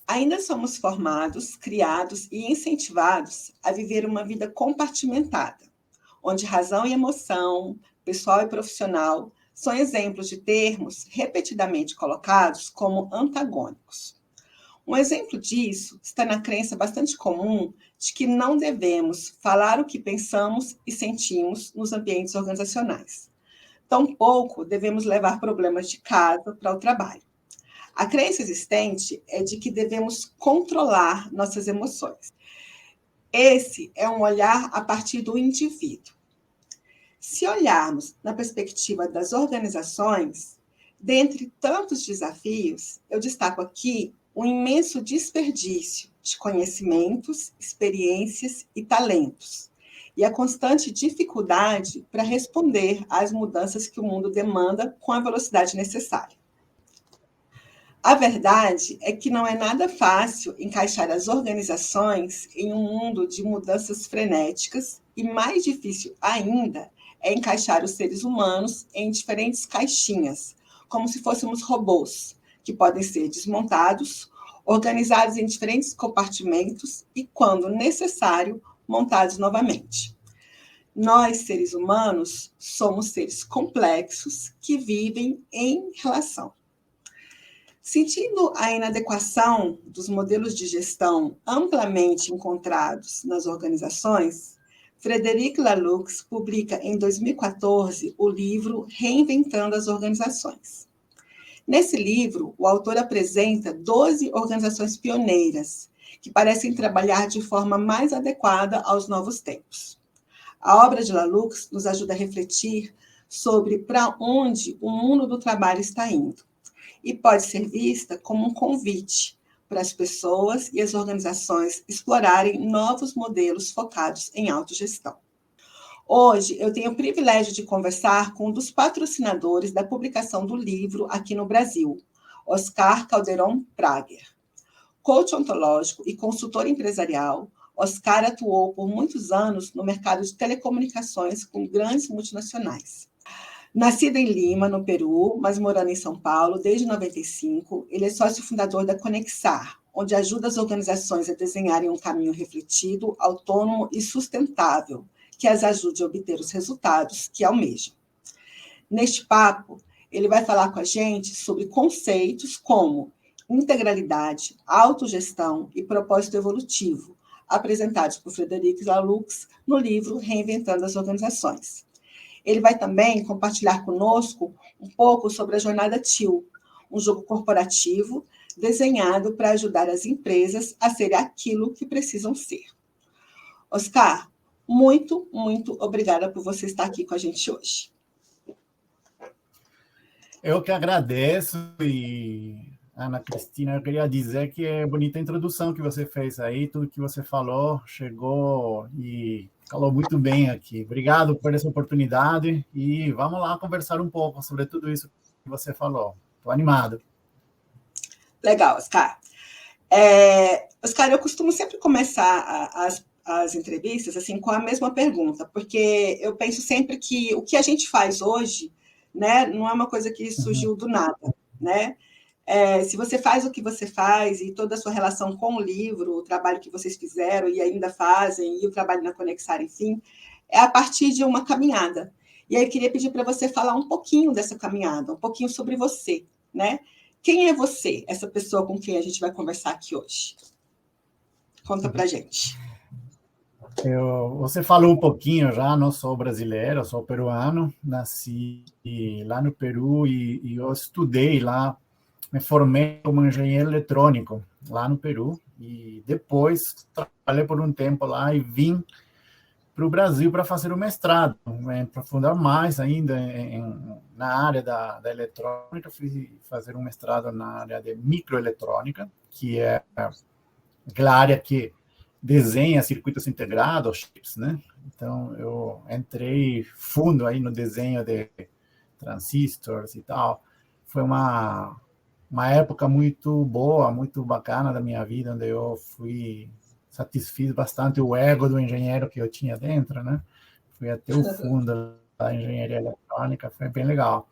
Ainda somos formados, criados e incentivados a viver uma vida compartimentada, onde razão e emoção, pessoal e profissional, são exemplos de termos repetidamente colocados como antagônicos. Um exemplo disso está na crença bastante comum de que não devemos falar o que pensamos e sentimos nos ambientes organizacionais. Tampouco devemos levar problemas de casa para o trabalho. A crença existente é de que devemos controlar nossas emoções. Esse é um olhar a partir do indivíduo. Se olharmos na perspectiva das organizações, dentre tantos desafios, eu destaco aqui um imenso desperdício de conhecimentos, experiências e talentos, e a constante dificuldade para responder às mudanças que o mundo demanda com a velocidade necessária. A verdade é que não é nada fácil encaixar as organizações em um mundo de mudanças frenéticas, e mais difícil ainda é encaixar os seres humanos em diferentes caixinhas, como se fôssemos robôs, que podem ser desmontados, organizados em diferentes compartimentos e, quando necessário, montados novamente. Nós, seres humanos, somos seres complexos que vivem em relação. Sentindo a inadequação dos modelos de gestão amplamente encontrados nas organizações, Frederic Laloux publica em 2014 o livro Reinventando as Organizações. Nesse livro, o autor apresenta 12 organizações pioneiras que parecem trabalhar de forma mais adequada aos novos tempos. A obra de Laloux nos ajuda a refletir sobre para onde o mundo do trabalho está indo, e pode ser vista como um convite para as pessoas e as organizações explorarem novos modelos focados em autogestão. Hoje, eu tenho o privilégio de conversar com um dos patrocinadores da publicação do livro aqui no Brasil, Oscar Calderon Prager. Coach ontológico e consultor empresarial, Oscar atuou por muitos anos no mercado de telecomunicações com grandes multinacionais. Nascido em Lima, no Peru, mas morando em São Paulo desde 95, ele é sócio fundador da Conexar, onde ajuda as organizações a desenharem um caminho refletido, autônomo e sustentável, que as ajude a obter os resultados que almejam. Neste papo, ele vai falar com a gente sobre conceitos como integralidade, autogestão e propósito evolutivo, apresentados por Frederic Laloux no livro Reinventando as Organizações. Ele vai também compartilhar conosco um pouco sobre a jornada TIL, um jogo corporativo desenhado para ajudar as empresas a serem aquilo que precisam ser. Oscar, muito, muito obrigada por você estar aqui com a gente hoje. Eu que agradeço, e Ana Cristina, eu queria dizer que é bonita a introdução que você fez aí, tudo que você falou chegou e falou muito bem aqui. Obrigado por essa oportunidade e vamos lá conversar um pouco sobre tudo isso que você falou. Estou animado. Legal, Oscar. Oscar, eu costumo sempre começar as entrevistas assim com a mesma pergunta, porque eu penso sempre que o que a gente faz hoje, né, não é uma coisa que surgiu do nada, né? Se você faz o que você faz e toda a sua relação com o livro, o trabalho que vocês fizeram e ainda fazem, e o trabalho na Conexar, enfim, é a partir de uma caminhada. E aí eu queria pedir para você falar um pouquinho dessa caminhada, um pouquinho sobre você, né? Quem é você, essa pessoa com quem a gente vai conversar aqui hoje? Conta para a gente. Você falou um pouquinho já, não sou brasileiro, sou peruano, nasci lá no Peru e eu estudei lá, me formei como engenheiro eletrônico lá no Peru e depois trabalhei por um tempo lá e vim para o Brasil para fazer o mestrado, aprofundar mais ainda na área da eletrônica. Fui fazer um mestrado na área de microeletrônica, que é aquela área que desenha circuitos integrados, chips, né? Então, eu entrei fundo aí no desenho de transistores e tal. Foi uma época muito boa, muito bacana da minha vida, onde eu satisfiz bastante o ego do engenheiro que eu tinha dentro, né? Fui até o fundo da engenharia eletrônica, foi bem legal.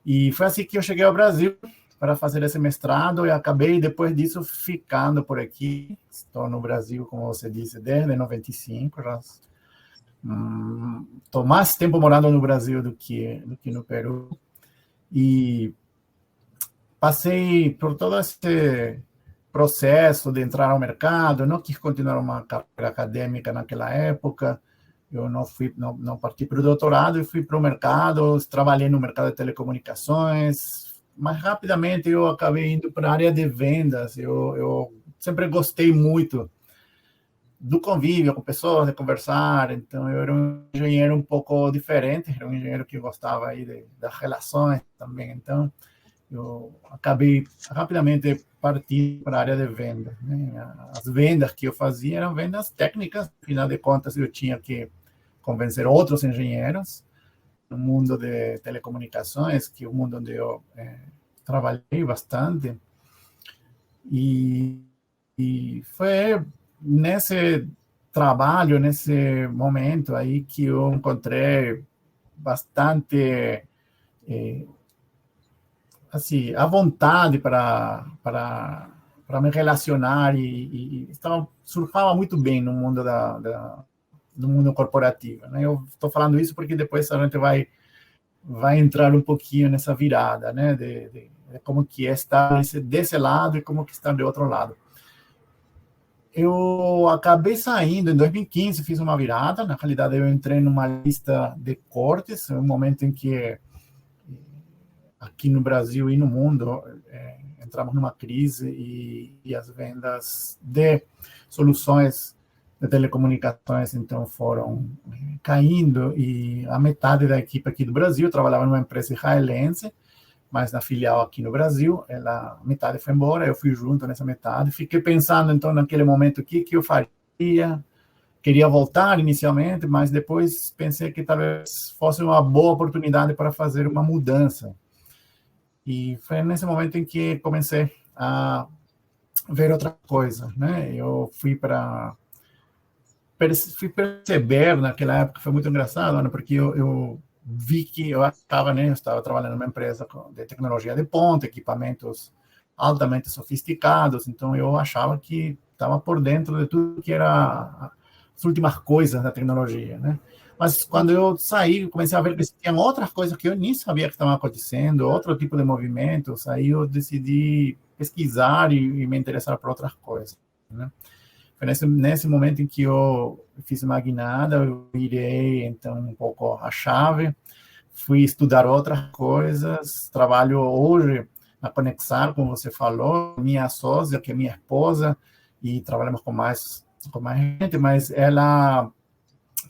E foi assim que eu cheguei ao Brasil, para fazer esse mestrado e acabei, depois disso, ficando por aqui. Estou no Brasil, como você disse, desde 95, já estou mais tempo morando no Brasil do que no Peru. E passei por todo esse processo de entrar ao mercado, não quis continuar uma carreira acadêmica naquela época, eu não parti para o doutorado, eu fui para o mercado, trabalhei no mercado de telecomunicações, mas rapidamente eu acabei indo para a área de vendas, eu sempre gostei muito do convívio com pessoas, de conversar, então eu era um engenheiro um pouco diferente, era um engenheiro que gostava aí das relações também, então eu acabei rapidamente partindo para a área de vendas, né? As vendas que eu fazia eram vendas técnicas, afinal de contas eu tinha que convencer outros engenheiros no mundo de telecomunicações, que é o mundo onde eu trabalhei bastante, e foi nesse trabalho, nesse momento aí que eu encontrei bastante assim, a vontade para me relacionar e surfava muito bem no mundo no mundo corporativo, né? Eu estou falando isso porque depois a gente vai entrar um pouquinho nessa virada, né? De como que é estar desse lado e como que está do outro lado. Eu acabei saindo em 2015, fiz uma virada. Na realidade, eu entrei numa lista de cortes, um momento em que aqui no Brasil e no mundo entramos numa crise e as vendas de soluções de telecomunicações então foram caindo, e a metade da equipe aqui do Brasil trabalhava numa empresa israelense, mas na filial aqui no Brasil, a metade foi embora, eu fui junto nessa metade, fiquei pensando então naquele momento o que eu faria. Queria voltar inicialmente, mas depois pensei que talvez fosse uma boa oportunidade para fazer uma mudança. E foi nesse momento em que comecei a ver outra coisa, né? Eu fui perceber naquela época, foi muito engraçado, né? Porque eu vi que eu estava trabalhando numa empresa de tecnologia de ponta, equipamentos altamente sofisticados, então eu achava que estava por dentro de tudo que era as últimas coisas da tecnologia, né? Mas quando eu saí, comecei a ver que tinha outras coisas que eu nem sabia que estavam acontecendo, outro tipo de movimentos, aí eu decidi pesquisar e me interessar por outras coisas, né? Foi nesse momento em que eu fiz uma guinada, eu virei, então, um pouco a chave, fui estudar outras coisas, trabalho hoje na Conexar, como você falou, minha sócia, que é minha esposa, e trabalhamos com mais gente, mas ela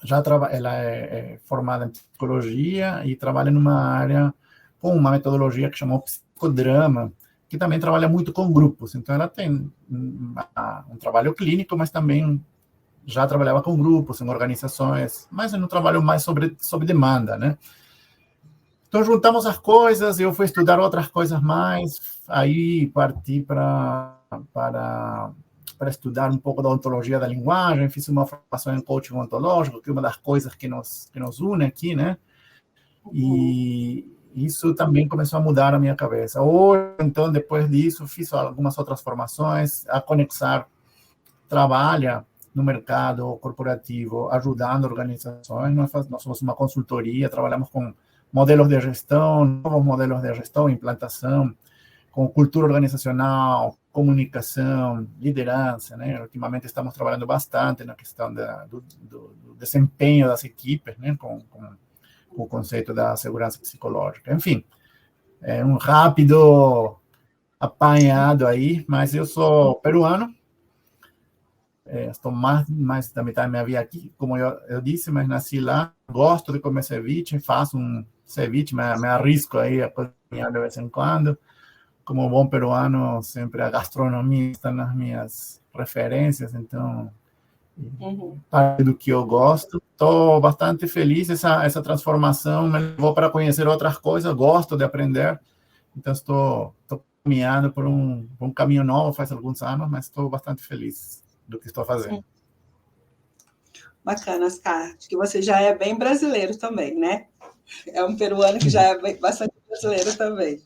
é formada em psicologia e trabalha numa área com uma metodologia que chamou psicodrama, que também trabalha muito com grupos. Então, ela tem um trabalho clínico, mas também já trabalhava com grupos, em organizações, mas no trabalho mais sobre demanda, né? Então, juntamos as coisas, eu fui estudar outras coisas mais, aí parti para estudar um pouco da ontologia da linguagem, fiz uma formação em coaching ontológico, que é uma das coisas que nos une aqui, né? E isso também começou a mudar a minha cabeça. Hoje, então, depois disso, fiz algumas outras formações. A Conexar trabalha no mercado corporativo, ajudando organizações. Nós somos uma consultoria, trabalhamos com modelos de gestão, novos modelos de gestão, implantação, com cultura organizacional, comunicação, liderança, né? Ultimamente estamos trabalhando bastante na questão do desempenho das equipes, né? Com o conceito da segurança psicológica. Enfim, é um rápido apanhado aí, mas eu sou peruano, estou mais da metade da minha vida aqui, como eu disse, mas nasci lá, gosto de comer ceviche, faço um ceviche, me arrisco aí a cozinhar de vez em quando. Como bom peruano, sempre a gastronomia está nas minhas referências, então parte do que eu gosto. Estou bastante feliz, essa transformação me levou para conhecer outras coisas, gosto de aprender, então estou caminhando por um caminho novo faz alguns anos, mas estou bastante feliz do que estou fazendo. Bacana, Oscar, que você já é bem brasileiro também, né? É um peruano que já é bastante brasileiro também.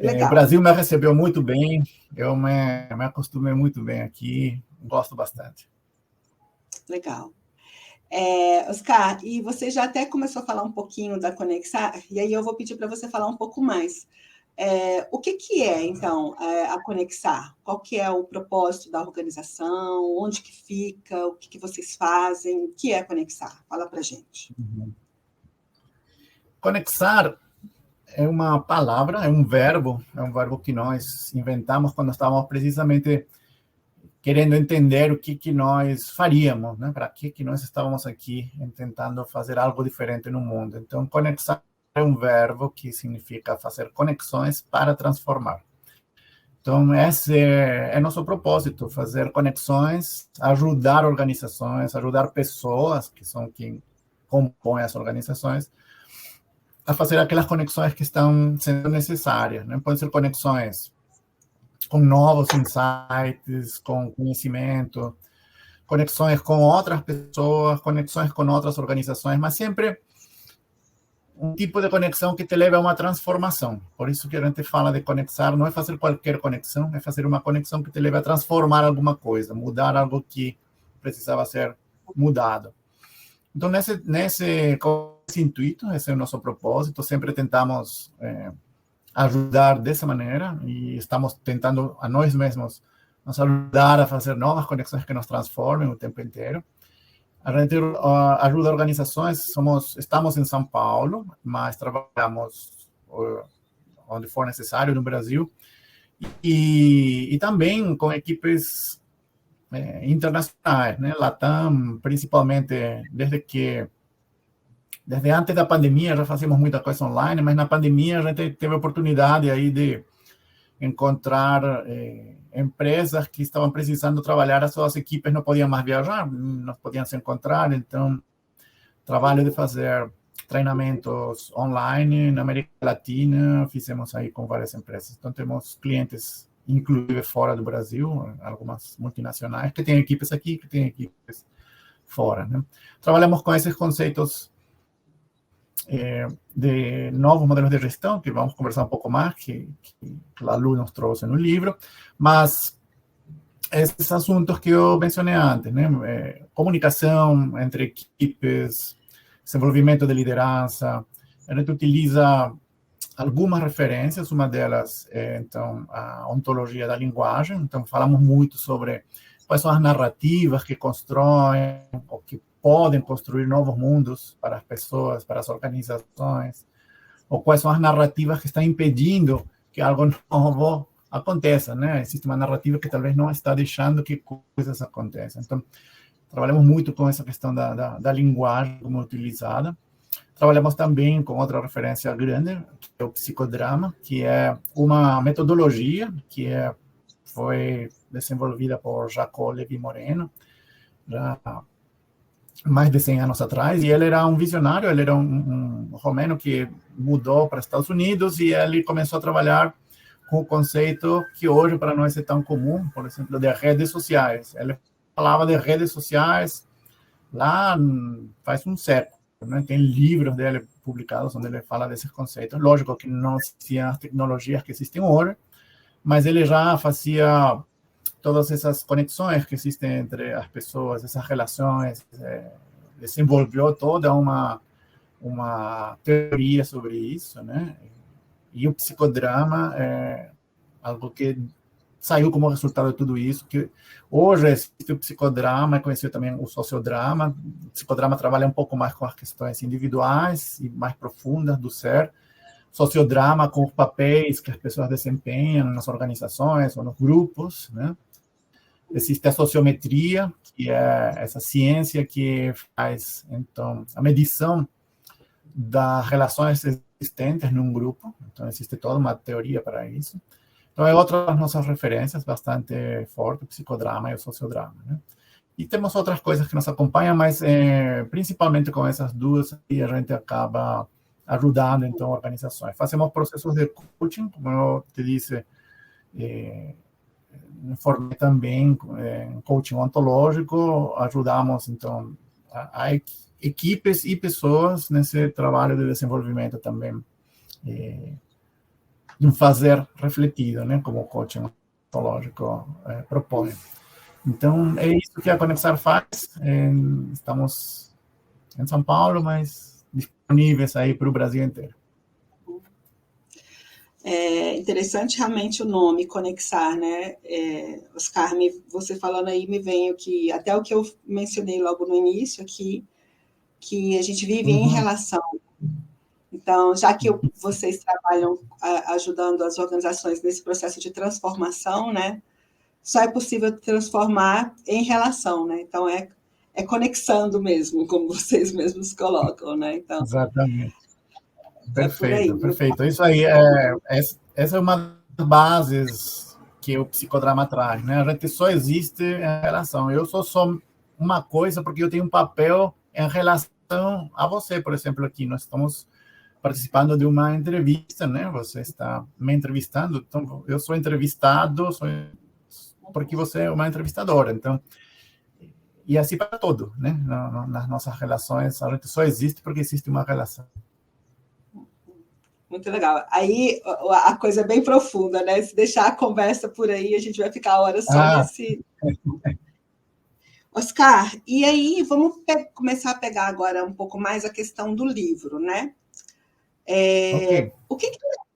O Brasil me recebeu muito bem, eu me acostumei muito bem aqui, gosto bastante. Legal. Oscar, e você já até começou a falar um pouquinho da Conexar, e aí eu vou pedir para você falar um pouco mais. O que é, então, a Conexar? Qual que é o propósito da organização? Onde que fica? O que vocês fazem? O que é a Conexar? Fala para a gente. Conexar é uma palavra, é um verbo que nós inventamos quando estávamos precisamente querendo entender o que nós faríamos, né? Para que nós estávamos aqui tentando fazer algo diferente no mundo. Então, conexar é um verbo que significa fazer conexões para transformar. Então, esse é nosso propósito, fazer conexões, ajudar organizações, ajudar pessoas, que são quem compõem as organizações, a fazer aquelas conexões que estão sendo necessárias. Né? Podem ser conexões com novos insights, com conhecimento, conexões com outras pessoas, conexões com outras organizações, mas sempre um tipo de conexão que te leva a uma transformação. Por isso que a gente fala de conexar, não é fazer qualquer conexão, é fazer uma conexão que te leve a transformar alguma coisa, mudar algo que precisava ser mudado. Então, nesse intuito, esse é o nosso propósito, sempre tentamos ajudar dessa maneira e estamos tentando a nós mesmos nos ajudar a fazer novas conexões que nos transformem o tempo inteiro. A gente ajuda organizações, estamos em São Paulo, mas trabalhamos onde for necessário no Brasil e também com equipes internacionais, né? Latam, principalmente desde antes da pandemia já fazíamos muita coisa online, mas na pandemia a gente teve a oportunidade aí de encontrar empresas que estavam precisando trabalhar, as suas equipes não podiam mais viajar, não podiam se encontrar, então trabalho de fazer treinamentos online na América Latina, fizemos aí com várias empresas. Então temos clientes, inclusive fora do Brasil, algumas multinacionais, que têm equipes aqui, que têm equipes fora, né? Trabalhamos com esses conceitos de novos modelos de gestão, que vamos conversar um pouco mais, que a Lu nos trouxe no livro, mas esses assuntos que eu mencionei antes, né? Comunicação entre equipes, desenvolvimento de liderança, a gente utiliza algumas referências, uma delas é, então, a ontologia da linguagem, então falamos muito sobre quais são as narrativas que constroem, ou que podem construir novos mundos para as pessoas, para as organizações, ou quais são as narrativas que estão impedindo que algo novo aconteça, né? Existe uma narrativa que talvez não está deixando que coisas aconteçam. Então, trabalhamos muito com essa questão da linguagem como utilizada. Trabalhamos também com outra referência grande, que é o psicodrama, que é uma metodologia que foi desenvolvida por Jacob Levi Moreno, já mais de 100 anos atrás, e ele era um visionário, ele era um romeno que mudou para os Estados Unidos e ele começou a trabalhar com o conceito que hoje para nós é tão comum, por exemplo, de redes sociais. Ele falava de redes sociais lá faz um século, né? Tem livros dele publicados onde ele fala desses conceitos. Lógico que não existiam as tecnologias que existem hoje, mas ele já fazia todas essas conexões que existem entre as pessoas, essas relações, desenvolveu toda uma teoria sobre isso, né? E o psicodrama é algo que saiu como resultado de tudo isso, que hoje existe o psicodrama, é conhecido também o sociodrama. O psicodrama trabalha um pouco mais com as questões individuais e mais profundas do ser. Sociodrama com os papéis que as pessoas desempenham nas organizações ou nos grupos, né? Existe a sociometria, que é essa ciência que faz, então, a medição das relações existentes num grupo. Então, existe toda uma teoria para isso. Então, é outra das nossas referências bastante forte, o psicodrama e o sociodrama, né? E temos outras coisas que nos acompanham, mas principalmente com essas duas, e a gente acaba ajudando, então, organizações. Fazemos processos de coaching, como eu te disse, formei também em coaching ontológico, ajudamos, então, a equipes e pessoas nesse trabalho de desenvolvimento também de um fazer refletido, né, como o coaching ontológico propõe. Então, é isso que a Conexar faz. Estamos em São Paulo, mas disponíveis aí para o Brasil inteiro. É interessante realmente o nome, Conexar, né? Oscar, você falando aí, me vem até o que eu mencionei logo no início aqui, que a gente vive em relação. Então, já que vocês trabalham ajudando as organizações nesse processo de transformação, né? Só é possível transformar em relação, né? Então, é conexando mesmo, como vocês mesmos colocam, né? Então, exatamente. por aí. Perfeito. Isso aí, essa é uma das bases que o psicodrama traz, né? A gente só existe em relação. Eu só uma coisa porque eu tenho um papel em relação a você, por exemplo, aqui. Nós estamos participando de uma entrevista, né? Você está me entrevistando, então eu sou entrevistado porque você é uma entrevistadora. Então, e assim para todo, né? Nas nossas relações, a gente só existe porque existe uma relação. Muito legal. Aí a coisa é bem profunda, né? Se deixar a conversa por aí, a gente vai ficar horas só nesse. Oscar, e aí vamos começar a pegar agora um pouco mais a questão do livro, né? Okay.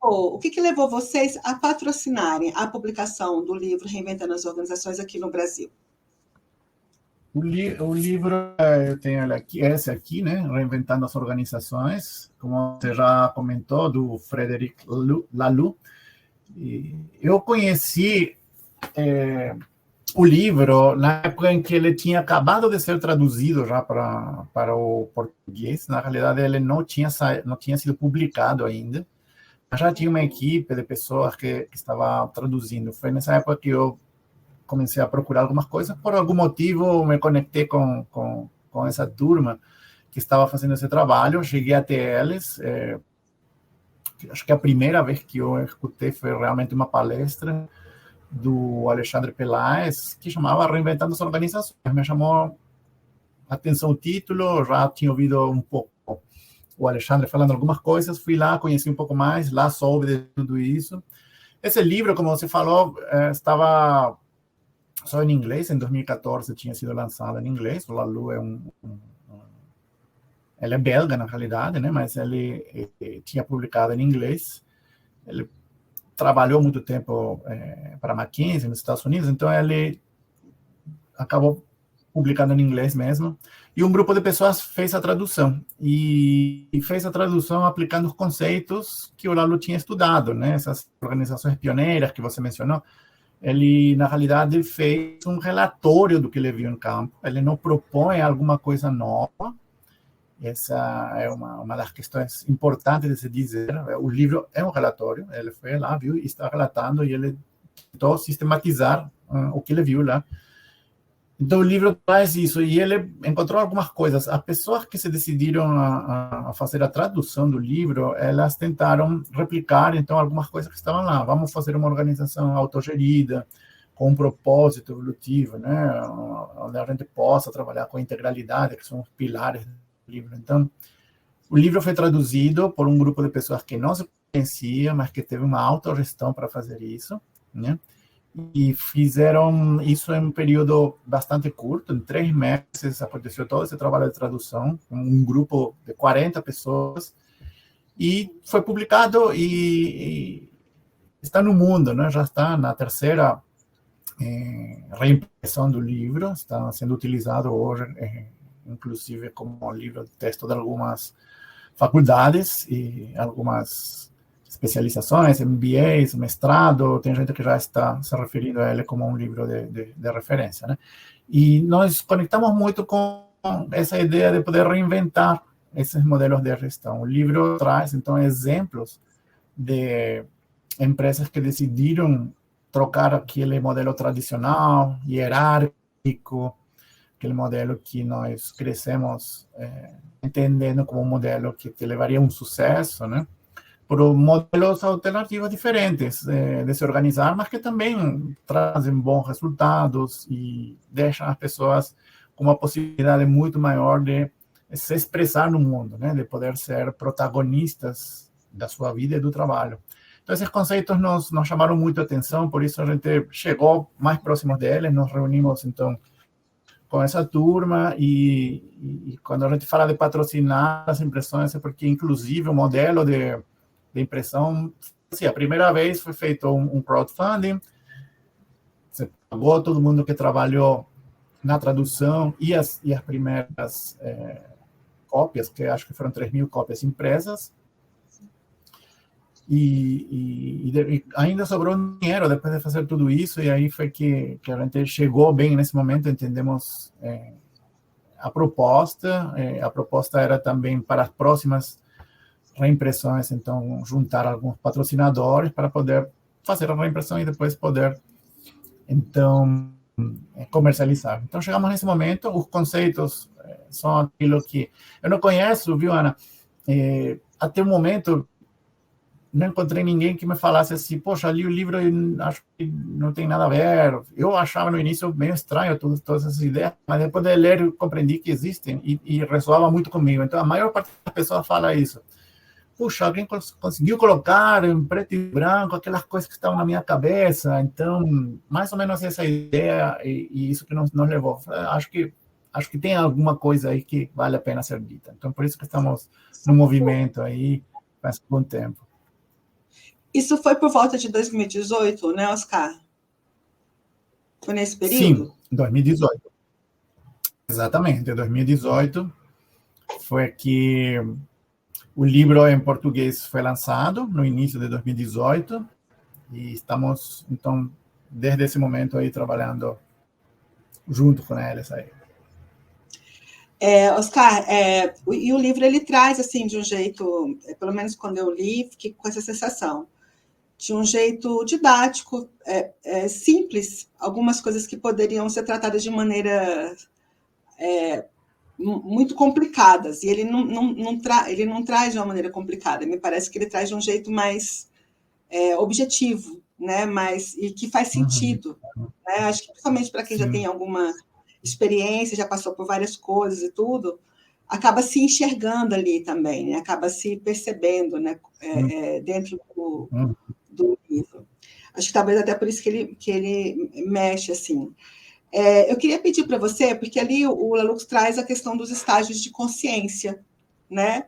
O que levou vocês a patrocinarem a publicação do livro Reinventando as Organizações aqui no Brasil? O livro, eu tenho ele aqui, esse aqui, né? Reinventando as Organizações, como você já comentou, do Frederic Laloux. Eu conheci o livro na época em que ele tinha acabado de ser traduzido já para o português. Na realidade, ele não tinha sido publicado ainda. Já tinha uma equipe de pessoas que estava traduzindo. Foi nessa época que eu comecei a procurar algumas coisas. Por algum motivo, me conectei com essa turma que estava fazendo esse trabalho. Cheguei até eles. Acho que a primeira vez que eu escutei foi realmente uma palestra do Alexandre Peláez, que chamava Reinventando as Organizações. Me chamou a atenção o título, já tinha ouvido um pouco o Alexandre falando algumas coisas, fui lá, conheci um pouco mais, lá soube de tudo isso. Esse livro, como você falou, estava só em inglês, em 2014 tinha sido lançado em inglês. O Laloux ele é belga, na realidade, né? Mas ele tinha publicado em inglês. Ele trabalhou muito tempo para a McKinsey, nos Estados Unidos, então ele acabou publicando em inglês mesmo. E um grupo de pessoas fez a tradução. E fez a tradução aplicando os conceitos que o Laloux tinha estudado, né? Essas organizações pioneiras que você mencionou. Ele, na realidade, fez um relatório do que ele viu em campo. Ele não propõe alguma coisa nova. Essa é uma das questões importantes de se dizer. O livro é um relatório. Ele foi lá, viu, e está relatando, e ele tentou sistematizar o que ele viu lá. Então, o livro traz isso, e ele encontrou algumas coisas. As pessoas que se decidiram a fazer a tradução do livro, elas tentaram replicar, então, algumas coisas que estavam lá. Vamos fazer uma organização autogerida, com um propósito evolutivo, né? Onde a gente possa trabalhar com a integralidade, que são os pilares do livro. Então, o livro foi traduzido por um grupo de pessoas que não se conhecia, mas que teve uma autogestão para fazer isso, né? E fizeram isso em um período bastante curto, em 3 meses aconteceu todo esse trabalho de tradução, com um grupo de 40 pessoas, e foi publicado e está no mundo, né? Já está na terceira reimpressão do livro, está sendo utilizado hoje, inclusive como livro de texto de algumas faculdades e algumas especializações, MBAs, mestrado, tem gente que já está se referindo a ele como um livro de referência, né? E nós conectamos muito com essa ideia de poder reinventar esses modelos de gestão. O livro traz, então, exemplos de empresas que decidiram trocar aquele modelo tradicional, hierárquico, aquele modelo que nós crescemos entendendo como um modelo que te levaria a um sucesso, né? Por modelos alternativos diferentes de se organizar, mas que também trazem bons resultados e deixam as pessoas com uma possibilidade muito maior de se expressar no mundo, né? De poder ser protagonistas da sua vida e do trabalho. Então, esses conceitos nos chamaram muito a atenção, por isso a gente chegou mais próximos deles, nos reunimos, então, com essa turma, e quando a gente fala de patrocinar as impressões, é porque, inclusive, o modelo de impressão, assim, a primeira vez foi feito um crowdfunding, você pagou todo mundo que trabalhou na tradução e as primeiras cópias, que acho que foram 3.000 cópias impressas, e ainda sobrou dinheiro depois de fazer tudo isso, e aí foi que a gente chegou bem nesse momento, entendemos a proposta era também para as próximas reimpressões, então juntar alguns patrocinadores para poder fazer a reimpressão e depois poder, então, comercializar. Então chegamos nesse momento, os conceitos são aquilo que eu não conheço, viu, Ana? Até o momento não encontrei ninguém que me falasse assim, poxa, li o livro e acho que não tem nada a ver. Eu achava no início meio estranho todas essas ideias, mas depois de ler eu compreendi que existem e ressoava muito comigo. Então a maior parte das pessoas fala isso. Puxa, alguém conseguiu colocar em preto e branco aquelas coisas que estavam na minha cabeça. Então, mais ou menos essa ideia e isso que nos levou. Acho que tem alguma coisa aí que vale a pena ser dita. Então, por isso que estamos no movimento aí faz algum tempo. Isso foi por volta de 2018, né, Oscar? Foi nesse período? Sim, 2018. Exatamente, 2018 foi que o livro em português foi lançado no início de 2018 e estamos, então, desde esse momento aí trabalhando junto com eles aí. Oscar, e o livro ele traz assim de um jeito, pelo menos quando eu li, fiquei com essa sensação, de um jeito didático, simples, algumas coisas que poderiam ser tratadas de maneira muito complicadas, e ele não traz de uma maneira complicada, me parece que ele traz de um jeito mais objetivo, né? E que faz sentido. Né? Acho que principalmente para quem já tem alguma experiência, já passou por várias coisas e tudo, acaba se enxergando ali também, né? Acaba se percebendo, né? Dentro do livro. Acho que talvez até por isso que ele mexe assim. Eu queria pedir para você, porque ali o Lalux traz a questão dos estágios de consciência, né?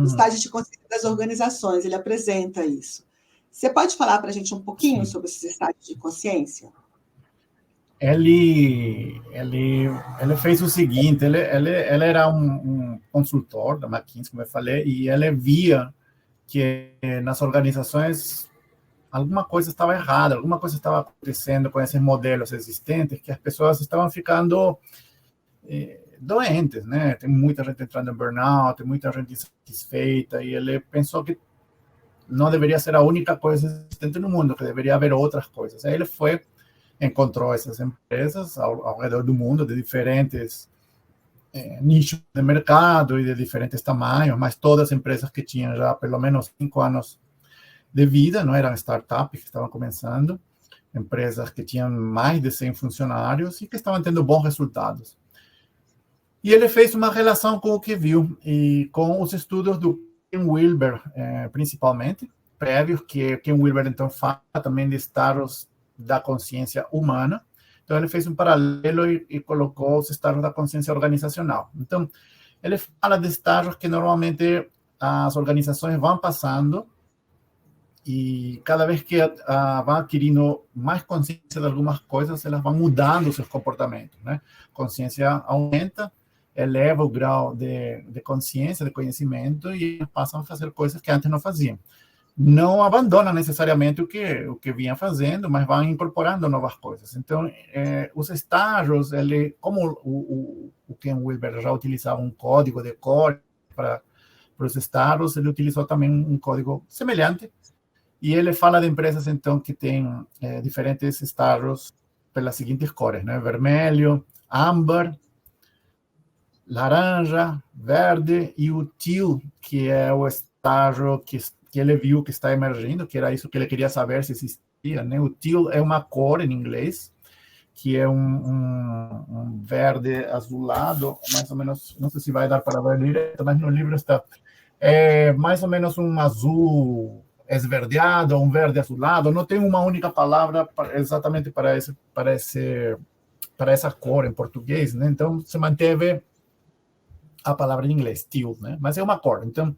Estágios de consciência das organizações, ele apresenta isso. Você pode falar para a gente um pouquinho sobre esses estágios de consciência? Ele fez o seguinte, ele era um consultor da McKinsey, como eu falei, e ele via que nas organizações alguma coisa estava errada, alguma coisa estava acontecendo com esses modelos existentes, que as pessoas estavam ficando doentes, né? Tem muita gente entrando em burnout, tem muita gente insatisfeita, e ele pensou que não deveria ser a única coisa existente no mundo, que deveria haver outras coisas. Aí ele encontrou essas empresas ao redor do mundo, de diferentes nichos de mercado e de diferentes tamanhos, mas todas empresas que tinham já pelo menos 5 anos de vida, não eram startups que estavam começando, empresas que tinham mais de 100 funcionários e que estavam tendo bons resultados. E ele fez uma relação com o que viu e com os estudos do Ken Wilber, principalmente, prévios, que Ken Wilber, então, fala também de estados da consciência humana. Então, ele fez um paralelo e colocou os estados da consciência organizacional. Então, ele fala de estágios que normalmente as organizações vão passando e cada vez que vão adquirindo mais consciência de algumas coisas, elas vão mudando seus comportamentos, né? Consciência aumenta, eleva o grau de consciência, de conhecimento, e passam a fazer coisas que antes não faziam. Não abandonam necessariamente o que vinham fazendo, mas vão incorporando novas coisas. Então, os estágios, como o Ken Wilber já utilizava um código de cor para os estágios, ele utilizou também um código semelhante, e ele fala de empresas, então, que têm diferentes estágios pelas seguintes cores, né? Vermelho, âmbar, laranja, verde e o teal, que é o estágio que ele viu que está emergindo, que era isso que ele queria saber se existia, né? O teal é uma cor em inglês, que é um verde azulado, mais ou menos, não sei se vai dar para ver direito, mas no livro está, mais ou menos um azul esverdeado, um verde azulado, não tem uma única palavra exatamente para essa cor em português, né? Então se manteve a palavra em inglês, teal, né? Mas é uma cor. Então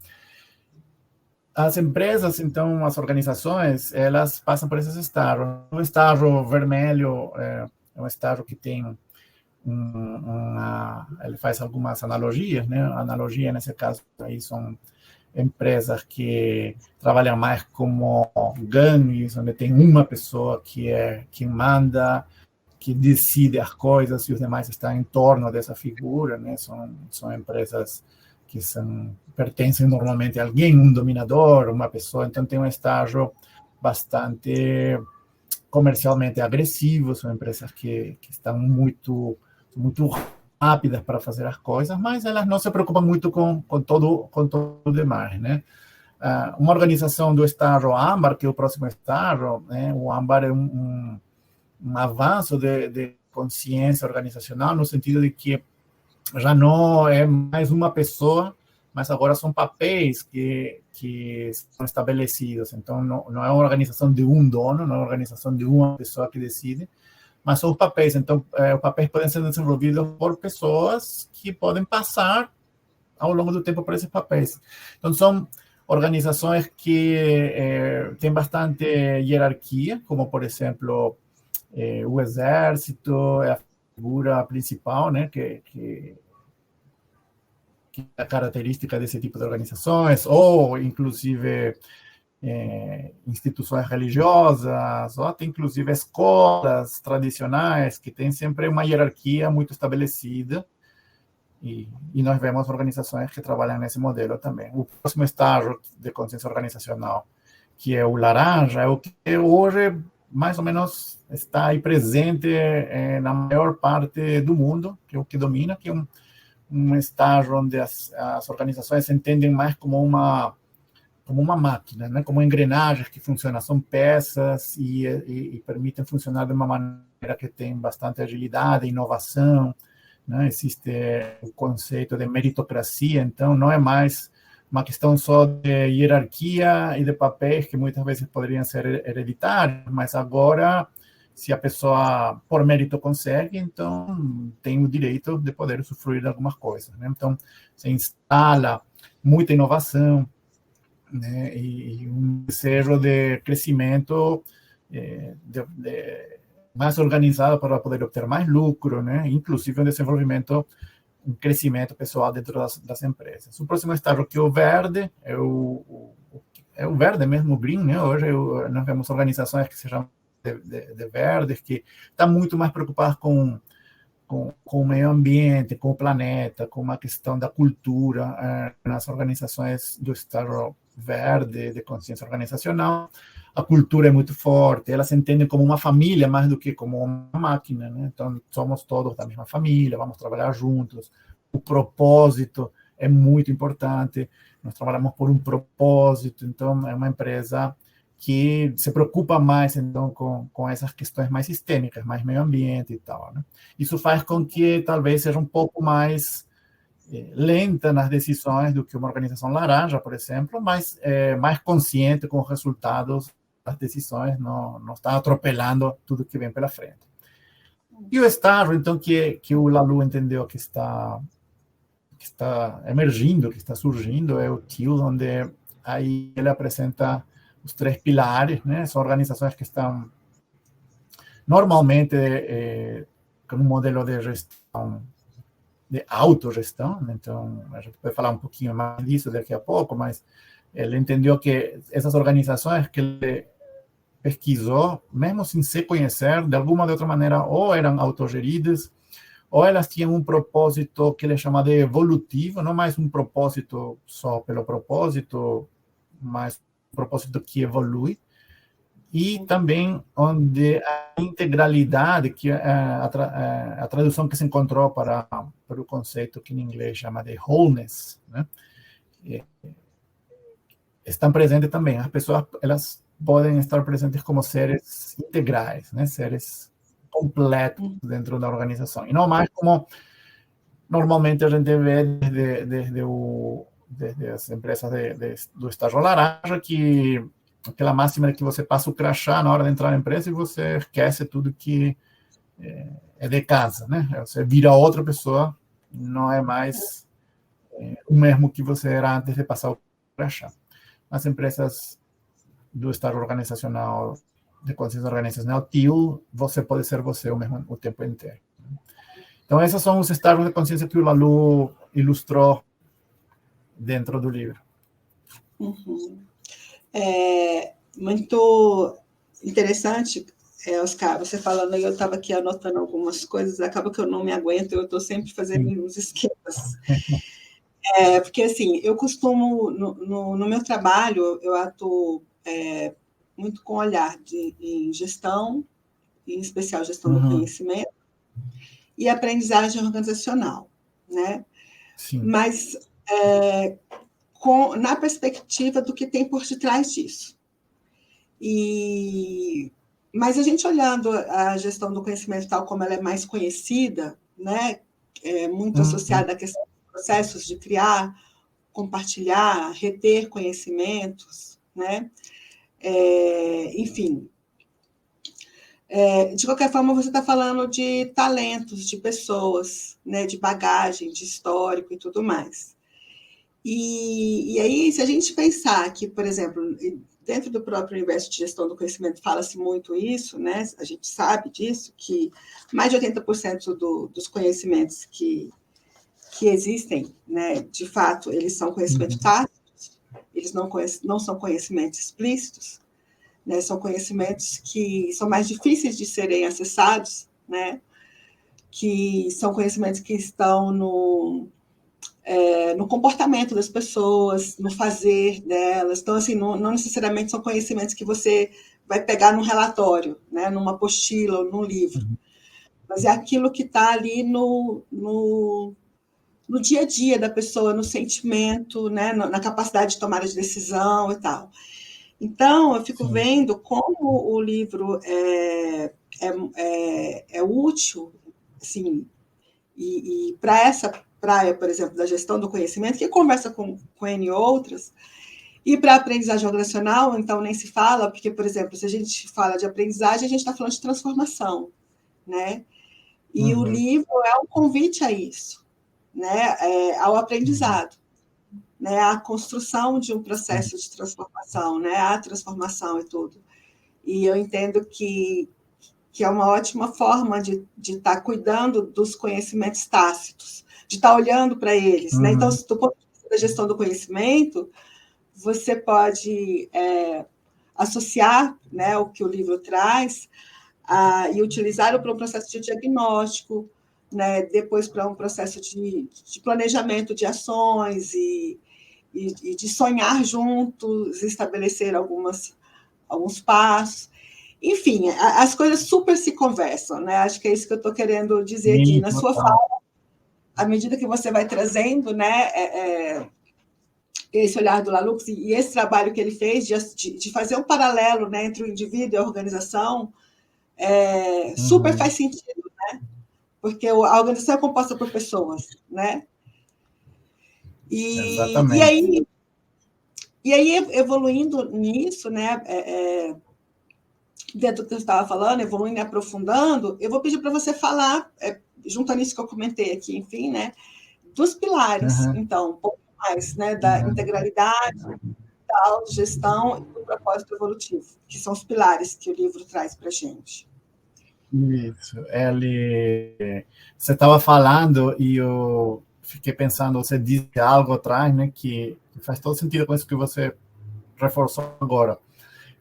as empresas, então as organizações, elas passam por esses estágios. O estágio vermelho é um estágio que tem ele faz algumas analogias, né? A analogia nesse caso aí são empresas que trabalham mais como gangues, onde tem uma pessoa que é quem manda, que decide as coisas e os demais estão em torno dessa figura, né? São empresas que pertencem normalmente a alguém, um dominador, uma pessoa, então tem um estágio bastante comercialmente agressivo, são empresas que estão muito rápidas para fazer as coisas, mas elas não se preocupam muito com todo o demais, né? Uma organização do estágio âmbar, que é o próximo estágio, né? O âmbar é um avanço de consciência organizacional, no sentido de que já não é mais uma pessoa, mas agora são papéis que são estabelecidos. Então, não é uma organização de um dono, não é uma organização de uma pessoa que decide, mas são os papéis. Então, os papéis podem ser desenvolvidos por pessoas que podem passar ao longo do tempo por esses papéis. Então, são organizações que têm bastante hierarquia, como, por exemplo, o exército é a figura principal, né, que é a característica desse tipo de organizações, ou, inclusive, instituições religiosas, ou até inclusive escolas tradicionais, que têm sempre uma hierarquia muito estabelecida, e nós vemos organizações que trabalham nesse modelo também. O próximo estágio de consciência organizacional, que é o laranja, é o que hoje, mais ou menos, está aí presente na maior parte do mundo, que é o que domina, que é um estágio onde as organizações se entendem mais como uma máquina, né? Como engrenagens que funcionam, são peças e permitem funcionar de uma maneira que tem bastante agilidade, inovação, né? Existe o conceito de meritocracia, então não é mais uma questão só de hierarquia e de papéis que muitas vezes poderiam ser hereditários, mas agora, se a pessoa por mérito consegue, então tem o direito de poder usufruir de algumas coisas, né? Então se instala muita inovação, né? E um desejo de crescimento mais organizado para poder obter mais lucro, né? Inclusive um desenvolvimento, um crescimento pessoal dentro das empresas. O próximo estágio, que é o verde, é o verde mesmo, o green, né? Hoje nós vemos organizações que se chamam de verdes, que estão muito mais preocupadas com o meio ambiente, com o planeta, com a questão da cultura, nas organizações do estágio verde, de consciência organizacional. A cultura é muito forte, elas se entendem como uma família mais do que como uma máquina, né? Então, somos todos da mesma família, vamos trabalhar juntos. O propósito é muito importante, nós trabalhamos por um propósito, então é uma empresa que se preocupa mais, então, com essas questões mais sistêmicas, mais meio ambiente e tal, né? Isso faz com que talvez seja um pouco mais lenta nas decisões do que uma organização laranja, por exemplo, mas mais consciente com os resultados das decisões, não está atropelando tudo que vem pela frente. E o estágio, então, que o Laloux entendeu que está emergindo, que está surgindo, é o teal, onde aí ele apresenta os 3 pilares, né? São organizações que estão normalmente com um modelo de gestão, de autogestão, então a gente pode falar um pouquinho mais disso daqui a pouco, mas ele entendeu que essas organizações que ele pesquisou, mesmo sem se conhecer, de alguma ou de outra maneira, ou eram autogeridas, ou elas tinham um propósito que ele chama de evolutivo, não mais um propósito só pelo propósito, mas um propósito que evolui, e também onde a integralidade, que é a tradução que se encontrou para o conceito que em inglês chama de wholeness, né? Estão presentes também. As pessoas, elas podem estar presentes como seres integrais, né? Seres completos dentro da organização, e não mais como normalmente a gente vê desde as empresas do estágio laranja, que aquela máxima de que você passa o crachá na hora de entrar na empresa e você esquece tudo que é de casa, né? Você vira outra pessoa, não é mais o mesmo que você era antes de passar o crachá. As empresas do estado organizacional, de consciência organizacional, TIL, você pode ser você o mesmo o tempo inteiro. Então, esses são os estados de consciência que o Laloux ilustrou dentro do livro. Uhum. Muito interessante, Oscar, você falando aí, eu estava aqui anotando algumas coisas, acaba que eu não me aguento, eu estou sempre fazendo uns esquemas. Porque, assim, eu costumo, no meu trabalho, eu atuo muito com olhar em gestão, em especial gestão do conhecimento, e aprendizagem organizacional, né? Sim. Mas na perspectiva do que tem por detrás disso. Mas a gente olhando a gestão do conhecimento tal como ela é mais conhecida, né? Muito associada à questão dos processos de criar, compartilhar, reter conhecimentos, né? Enfim. De qualquer forma, você está falando de talentos, de pessoas, né? De bagagem, de histórico e tudo mais. E aí, se a gente pensar que, por exemplo, dentro do próprio universo de gestão do conhecimento fala-se muito isso, né? A gente sabe disso, que mais de 80% dos conhecimentos que existem, né, de fato, eles são conhecimentos tácitos, eles não são conhecimentos explícitos, né? São conhecimentos que são mais difíceis de serem acessados, né? Que são conhecimentos que estão no comportamento das pessoas, no fazer delas. Então, assim, não necessariamente são conhecimentos que você vai pegar num relatório, né, numa apostila ou num livro, mas é aquilo que está ali no dia a dia da pessoa, no sentimento, né, na capacidade de tomada de decisão e tal. Então, eu fico vendo como o livro é útil, assim, e para essa praia, por exemplo, da gestão do conhecimento, que conversa com N outras, e para a aprendizagem organizacional, então, nem se fala, porque, por exemplo, se a gente fala de aprendizagem, a gente está falando de transformação, né? E o livro é um convite a isso, né? Ao aprendizado, né? À construção de um processo de transformação, né? A transformação e tudo. E eu entendo que é uma ótima forma de estar cuidando dos conhecimentos tácitos, de estar olhando para eles, né? Então, do ponto de vista da gestão do conhecimento, você pode associar, né, o que o livro traz e utilizá-lo para um processo de diagnóstico, né, depois para um processo de planejamento de ações e de sonhar juntos, estabelecer alguns passos. Enfim, as coisas super se conversam, né? Acho que é isso que eu estou querendo dizer aqui. Na sua fala, à medida que você vai trazendo, né, esse olhar do Laloux e esse trabalho que ele fez de fazer um paralelo, né, entre o indivíduo e a organização, super faz sentido, né? Porque a organização é composta por pessoas, né? Exatamente. E aí, evoluindo nisso, né, dentro do que eu estava falando, evoluindo e aprofundando, eu vou pedir para você falar, junto a nisso que eu comentei aqui, enfim, né, dos pilares, então, um pouco mais, né, da integralidade, da autogestão e do propósito evolutivo, que são os pilares que o livro traz para a gente. Isso. Você estava falando e eu fiquei pensando, você disse algo atrás, né, que faz todo sentido com isso que você reforçou agora,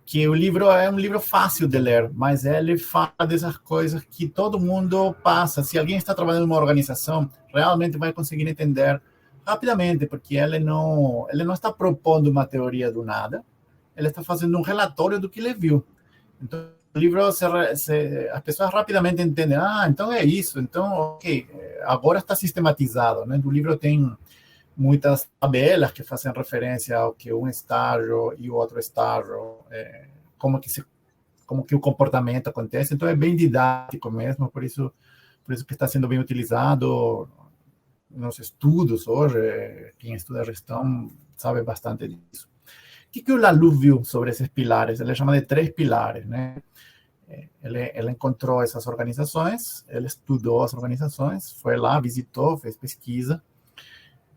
que o livro é um livro fácil de ler, mas ele fala dessas coisas que todo mundo passa. Se alguém está trabalhando em uma organização, realmente vai conseguir entender rapidamente, porque ele não está propondo uma teoria do nada, ele está fazendo um relatório do que ele viu. Então, o livro, as pessoas rapidamente entendem, então é isso, então, ok, agora está sistematizado, né? O livro tem muitas tabelas que fazem referência ao que um estágio e o outro estágio, como que o comportamento acontece. Então, é bem didático mesmo, por isso que está sendo bem utilizado nos estudos hoje. Quem estuda gestão sabe bastante disso. que o Lalou viu sobre esses pilares? Ele chama de 3 pilares, né? Ele encontrou essas organizações, ele estudou as organizações, foi lá, visitou, fez pesquisa,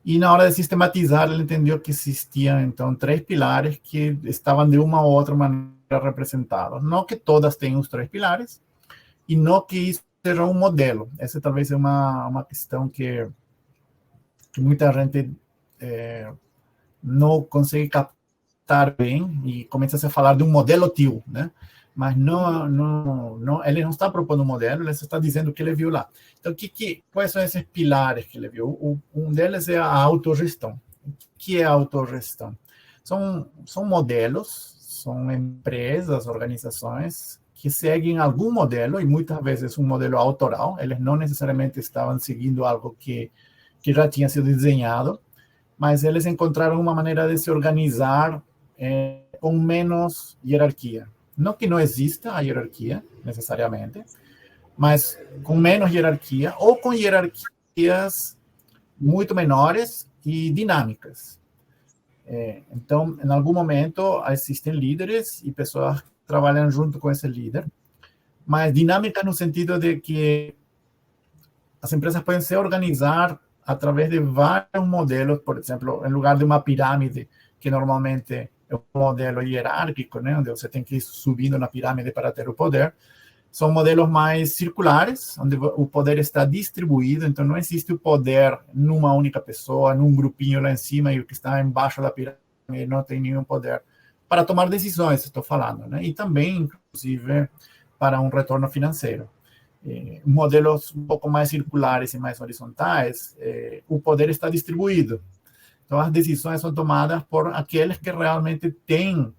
e na hora de sistematizar, ele entendeu que existiam, então, 3 pilares que estavam de uma ou outra maneira representados. Não que todas tenham os 3 pilares, e não que isso seja um modelo. Essa talvez é uma questão que muita gente não consegue captar bem e começa a se falar de um modelo tio, né? Mas ele não está propondo um modelo, ele está dizendo o que ele viu lá. Então, quais são esses pilares que ele viu? Um deles é a autogestão. O que é a autogestão? São modelos, são empresas, organizações que seguem algum modelo, e muitas vezes um modelo autoral, eles não necessariamente estavam seguindo algo que já tinha sido desenhado, mas eles encontraram uma maneira de se organizar com menos hierarquia. Não que não exista a hierarquia, necessariamente, mas com menos hierarquia, ou com hierarquias muito menores e dinâmicas. Então, em algum momento, existem líderes e pessoas que trabalham junto com esse líder, mas dinâmica no sentido de que as empresas podem se organizar através de vários modelos, por exemplo, em lugar de uma pirâmide, que normalmente é um modelo hierárquico, né, onde você tem que ir subindo na pirâmide para ter o poder, são modelos mais circulares, onde o poder está distribuído, então não existe o poder numa única pessoa, num grupinho lá em cima, e o que está embaixo da pirâmide não tem nenhum poder para tomar decisões, estou falando, né, e também, inclusive, para um retorno financeiro. Modelos um pouco mais circulares e mais horizontais, o poder está distribuído. Então, as decisões são tomadas por aqueles que realmente têm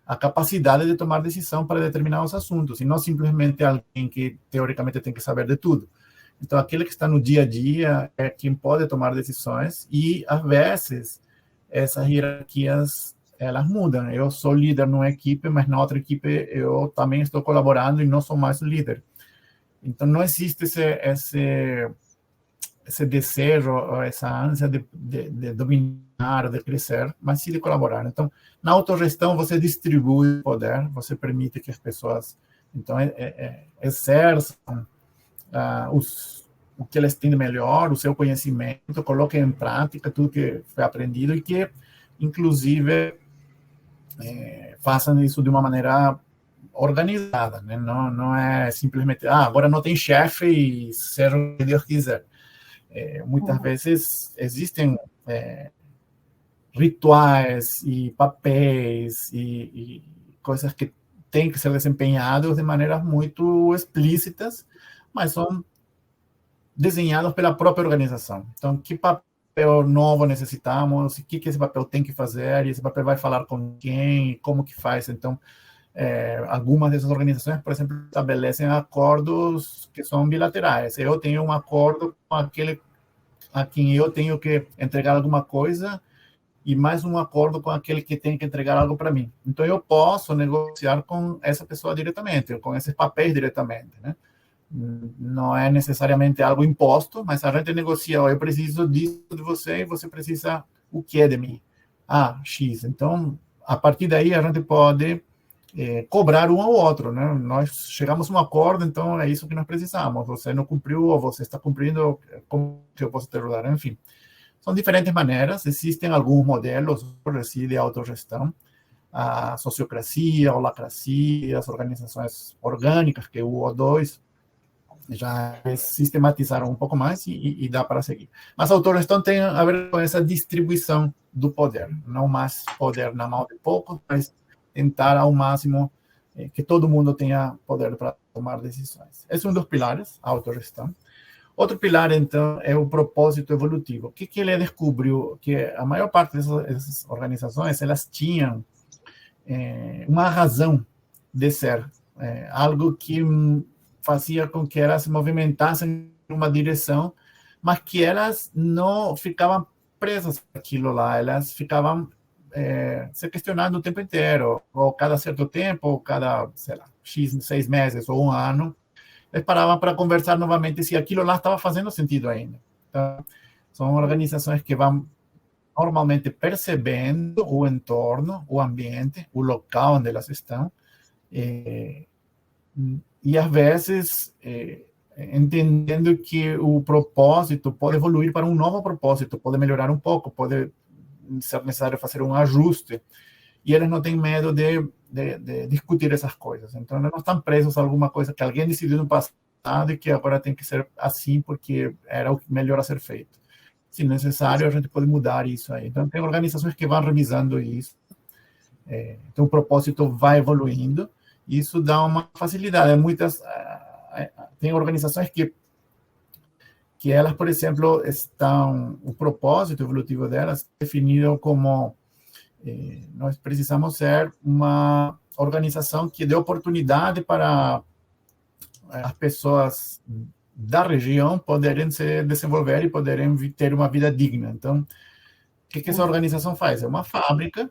a capacidade de tomar decisão para determinados assuntos, e não simplesmente alguém que, teoricamente, tem que saber de tudo. Então, aquele que está no dia a dia é quem pode tomar decisões, e, às vezes, essas hierarquias, elas mudam. Eu sou líder numa equipe, mas na outra equipe eu também estou colaborando e não sou mais o líder. Então, não existe esse desejo, essa ânsia de dominar, de crescer, mas sim de colaborar. Então, na autogestão, você distribui o poder, você permite que as pessoas, então, exerçam o que eles têm de melhor, o seu conhecimento, coloquem em prática tudo que foi aprendido, e que, inclusive, façam isso de uma maneira organizada, né? Não é simplesmente, agora não tem chefe e seja o que Deus quiser. Muitas vezes existem rituais e papéis e coisas que têm que ser desempenhados de maneiras muito explícitas, mas são desenhados pela própria organização. Então, que papel novo necessitamos, o que esse papel tem que fazer, e esse papel vai falar com quem, como que faz. Então, algumas dessas organizações, por exemplo, estabelecem acordos que são bilaterais. Eu tenho um acordo com aquele a quem eu tenho que entregar alguma coisa, e mais um acordo com aquele que tem que entregar algo para mim. Então, eu posso negociar com essa pessoa diretamente, com esses papéis diretamente, né? Não é necessariamente algo imposto, mas a gente negocia, eu preciso disso de você, e você precisa o que é de mim? X. Então, a partir daí, a gente pode cobrar um ao outro, né? Nós chegamos a um acordo, então é isso que nós precisamos. Você não cumpriu, ou você está cumprindo, como que eu posso te ajudar? Enfim, são diferentes maneiras. Existem alguns modelos de autogestão, a sociocracia, a holacracia, as organizações orgânicas, que é o O2, já sistematizaram um pouco mais, e dá para seguir. Mas a autogestão tem a ver com essa distribuição do poder, não mais poder na mão de poucos, mas tentar ao máximo que todo mundo tenha poder para tomar decisões. Esse é um dos pilares, a autogestão. Outro pilar, então, é o propósito evolutivo. O que ele descobriu? Que a maior parte dessas organizações, elas tinham uma razão de ser, algo que fazia com que elas se movimentassem em uma direção, mas que elas não ficavam presas naquilo lá, elas ficavam se questionando o tempo inteiro, ou cada certo tempo, ou cada, sei lá, 6 meses ou um ano, eles paravam para conversar novamente se aquilo lá estava fazendo sentido ainda. Então, são organizações que vão normalmente percebendo o entorno, o ambiente, o local onde elas estão, e às vezes entendendo que o propósito pode evoluir para um novo propósito, pode melhorar um pouco, pode ser necessário fazer um ajuste, e eles não têm medo de discutir essas coisas. Então, eles não estão presos a alguma coisa que alguém decidiu no passado e que agora tem que ser assim porque era o melhor a ser feito. Se necessário, a gente pode mudar isso aí. Então, tem organizações que vão revisando isso. Então, o propósito vai evoluindo. E isso dá uma facilidade. Tem organizações que elas, por exemplo, o propósito evolutivo delas definido como nós precisamos ser uma organização que dê oportunidade para as pessoas da região poderem se desenvolver e poderem ter uma vida digna. Então, o que essa organização faz? É uma fábrica,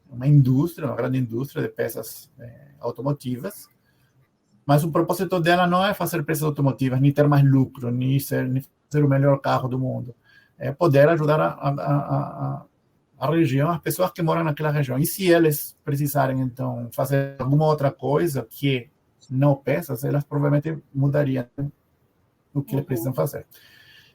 uma indústria, uma grande indústria de peças automotivas, mas o propósito dela não é fazer peças automotivas, nem ter mais lucro, nem ser o melhor carro do mundo. É poder ajudar a região, as pessoas que moram naquela região. E se eles precisarem, então, fazer alguma outra coisa que não peças, elas provavelmente mudariam o que eles precisam fazer.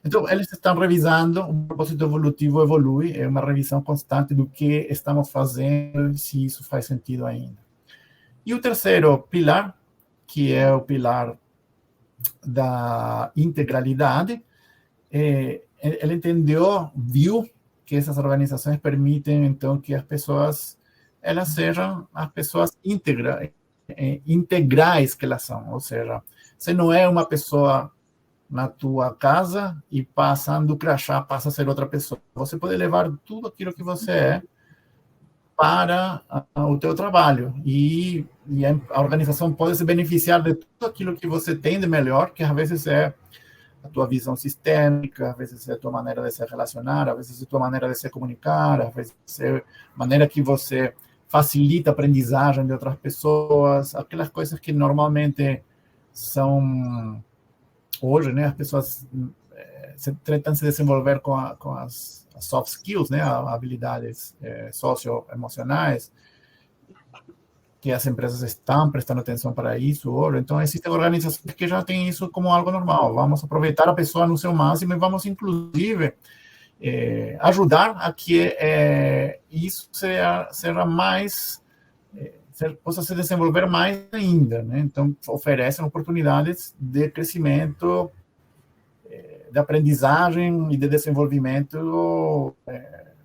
Então, eles estão revisando, o propósito evolutivo evolui, é uma revisão constante do que estamos fazendo, se isso faz sentido ainda. E o terceiro pilar, que é o pilar da integralidade, ele entendeu, viu que essas organizações permitem, então, que as pessoas, elas sejam as pessoas integrais que elas são, ou seja, você não é uma pessoa na tua casa e passando o crachá passa a ser outra pessoa. Você pode levar tudo aquilo que você é para o teu trabalho e a organização pode se beneficiar de tudo aquilo que você tem de melhor, que às vezes é a tua visão sistêmica, às vezes é a tua maneira de se relacionar, às vezes é a tua maneira de se comunicar, às vezes é a maneira que você facilita a aprendizagem de outras pessoas, aquelas coisas que normalmente são, hoje, né, as pessoas tentam se desenvolver com as soft skills, né, habilidades socioemocionais, que as empresas estão prestando atenção para isso hoje. Então, existem organizações que já têm isso como algo normal. Vamos aproveitar a pessoa no seu máximo e vamos, inclusive, ajudar a que isso seja mais, possa se desenvolver mais ainda, né? Então, oferecem oportunidades de crescimento, de aprendizagem e de desenvolvimento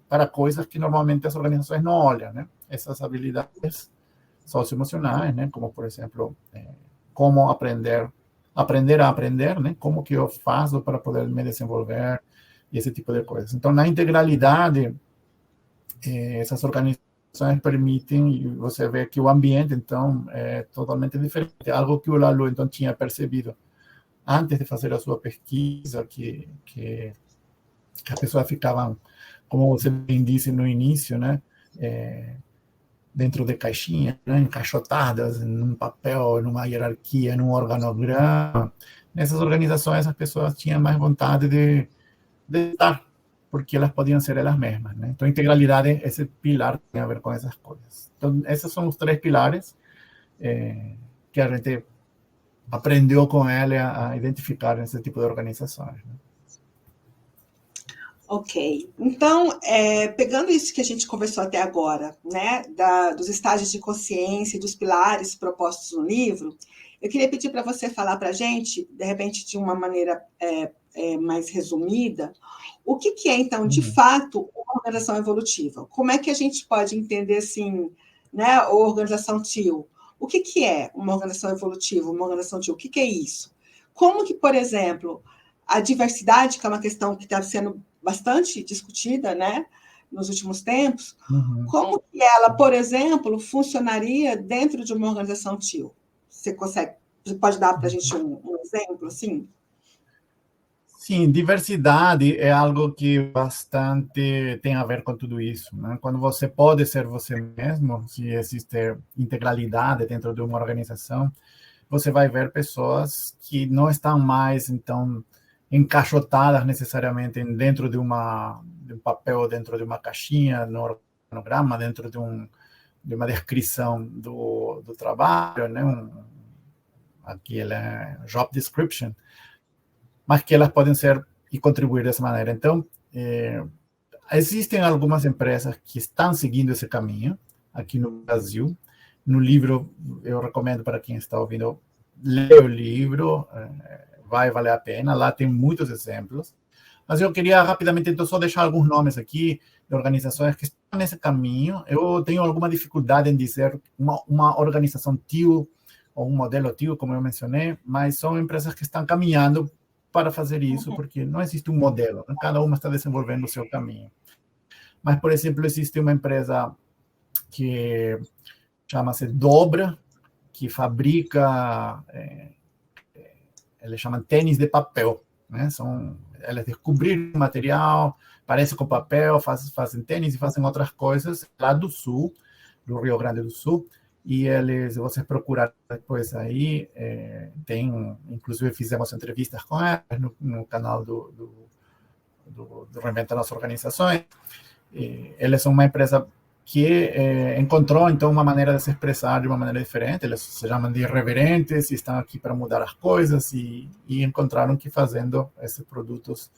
para coisas que normalmente as organizações não olham, né? Essas habilidades socioemocionais, né? Como, por exemplo, como aprender a aprender, né? Como que eu faço para poder me desenvolver e esse tipo de coisas. Então, na integralidade, essas organizações permitem, e você vê que o ambiente, então, é totalmente diferente. Algo que o Lalo, então, tinha percebido antes de fazer a sua pesquisa, que as pessoas ficavam, como você bem disse no início, né? Dentro de caixinhas, né, encaixotadas num papel, numa hierarquia, num organograma. Nessas organizações, as pessoas tinham mais vontade de estar, porque elas podiam ser elas mesmas, né? Então, integralidade, esse pilar tem a ver com essas coisas. Então, esses são os três pilares que a gente aprendeu com ele a identificar nesse tipo de organizações, né? Ok. Então, pegando isso que a gente conversou até agora, né, dos estágios de consciência e dos pilares propostos no livro, eu queria pedir para você falar para a gente, de repente, de uma maneira mais resumida, o que é, então, de fato, uma organização evolutiva? Como é que a gente pode entender, assim, né, a organização TIL? O que é uma organização evolutiva, uma organização TIL? O que é isso? Como que, por exemplo, a diversidade, que é uma questão que está sendo bastante discutida, né, nos últimos tempos, como que ela, por exemplo, funcionaria dentro de uma organização TIL? Você pode dar para a gente um exemplo, assim? Sim, diversidade é algo que bastante tem a ver com tudo isso, né? Quando você pode ser você mesmo, se existe integralidade dentro de uma organização, você vai ver pessoas que não estão mais, então, encaixotadas necessariamente dentro de um papel, dentro de uma caixinha, no organograma, dentro de uma descrição do trabalho, né? Aqui ele é job description, mas que elas podem ser e contribuir dessa maneira. Então, existem algumas empresas que estão seguindo esse caminho aqui no Brasil. No livro, eu recomendo para quem está ouvindo, ler o livro, vai valer a pena. Lá tem muitos exemplos. Mas eu queria rapidamente, então, só deixar alguns nomes aqui de organizações que estão nesse caminho. Eu tenho alguma dificuldade em dizer uma organização TIO ou um modelo TIO, como eu mencionei, mas são empresas que estão caminhando para fazer isso, porque não existe um modelo, né? Cada uma está desenvolvendo o seu caminho. Mas, por exemplo, existe uma empresa que chama-se Dobra, que fabrica, eles chamam tênis de papel, né? Elas descobriram material, parece com papel, fazem tênis e fazem outras coisas lá do sul, do Rio Grande do Sul, e eles, vocês procurarem depois aí, inclusive fizemos entrevistas com elas no canal do Reinventa Nossas Organizações. Eles são uma empresa que encontrou, então, uma maneira de se expressar de uma maneira diferente. Eles se chamam de irreverentes e estão aqui para mudar as coisas e encontraram que fazendo esses produtos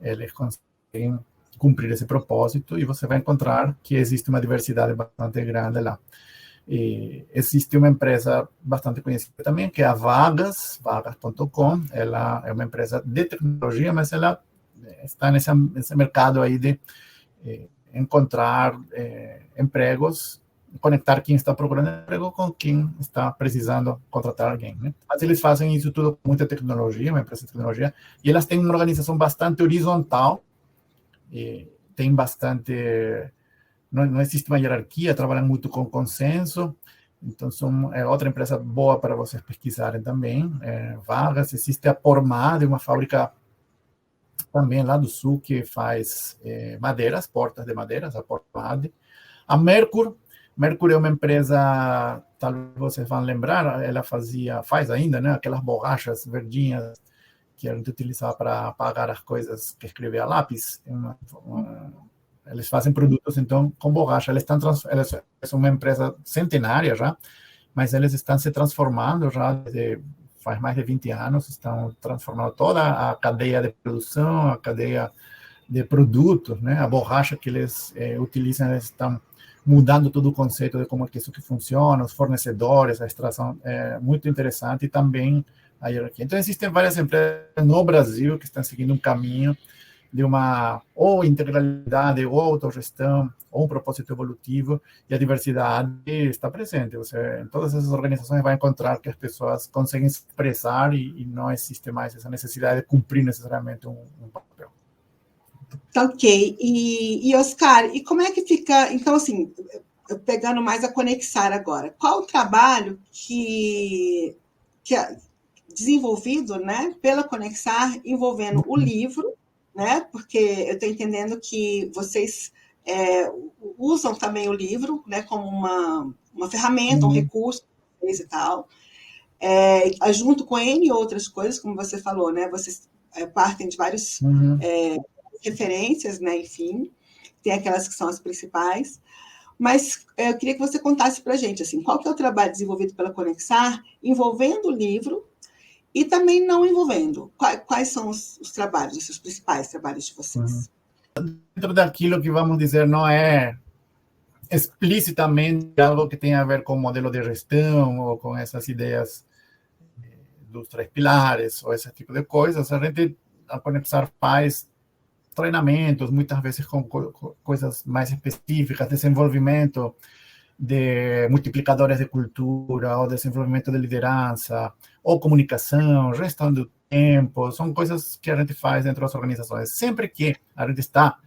eles conseguem cumprir esse propósito, e você vai encontrar que existe uma diversidade bastante grande lá. Existe uma empresa bastante conhecida também, que é a vagas.com. Ela é uma empresa de tecnologia, mas ela está nesse mercado aí de encontrar empregos, conectar quem está procurando emprego com quem está precisando contratar alguém, né? Mas eles fazem isso tudo com muita tecnologia, uma empresa de tecnologia, e elas têm uma organização bastante horizontal, tem bastante... Não existe uma hierarquia, trabalham muito com consenso, então é outra empresa boa para vocês pesquisarem também. Vagas, existe a Pormad, uma fábrica também lá do sul, que faz madeiras, portas de madeiras, a Pormad. A Mercur é uma empresa, talvez vocês vão lembrar, ela faz ainda, né, aquelas borrachas verdinhas que a gente utilizava para apagar as coisas que escrevia a lápis. Eles fazem produtos, então, com borracha. Eles são uma empresa centenária já, mas eles estão se transformando já faz mais de 20 anos, estão transformando toda a cadeia de produção, a cadeia de produtos, né? A borracha que eles utilizam, eles estão mudando todo o conceito de como é que isso que funciona, os fornecedores, a extração, é muito interessante, e também a hierarquia. Então, existem várias empresas no Brasil que estão seguindo um caminho de uma ou integralidade, ou autogestão, ou um propósito evolutivo, e a diversidade está presente. Você, em todas essas organizações, vai encontrar que as pessoas conseguem se expressar e não existe mais essa necessidade de cumprir necessariamente um papel. Ok. E Oscar, e como é que fica... Então, assim, pegando mais a Conexar agora, qual o trabalho que é desenvolvido, né, pela Conexar, envolvendo o livro, né? Porque eu estou entendendo que vocês usam também o livro, né, como uma ferramenta, um recurso e tal, junto com N outras coisas, como você falou, né? Vocês partem de várias referências, né? Enfim, tem aquelas que são as principais. Mas eu queria que você contasse para a gente, assim, qual que é o trabalho desenvolvido pela Conexar, envolvendo o livro, e também não envolvendo. Quais são os trabalhos, os principais trabalhos de vocês? Dentro daquilo que, vamos dizer, não é explicitamente algo que tenha a ver com modelo de gestão ou com essas ideias dos 3 pilares ou esse tipo de coisas, a Conexar faz treinamentos, muitas vezes com coisas mais específicas, desenvolvimento de multiplicadores de cultura, ou desenvolvimento de liderança, ou comunicação, gestão do tempo, são coisas que a gente faz dentro das organizações. Sempre que a gente está,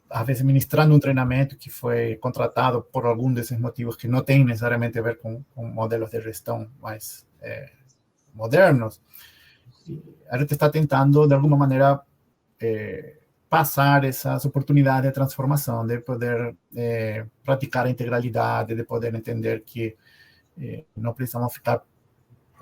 às vezes, ministrando um treinamento que foi contratado por algum desses motivos que não tem necessariamente a ver com modelos de gestão mais modernos, a gente está tentando, de alguma maneira, passar essas oportunidades de transformação, de poder praticar a integralidade, de poder entender que não precisamos ficar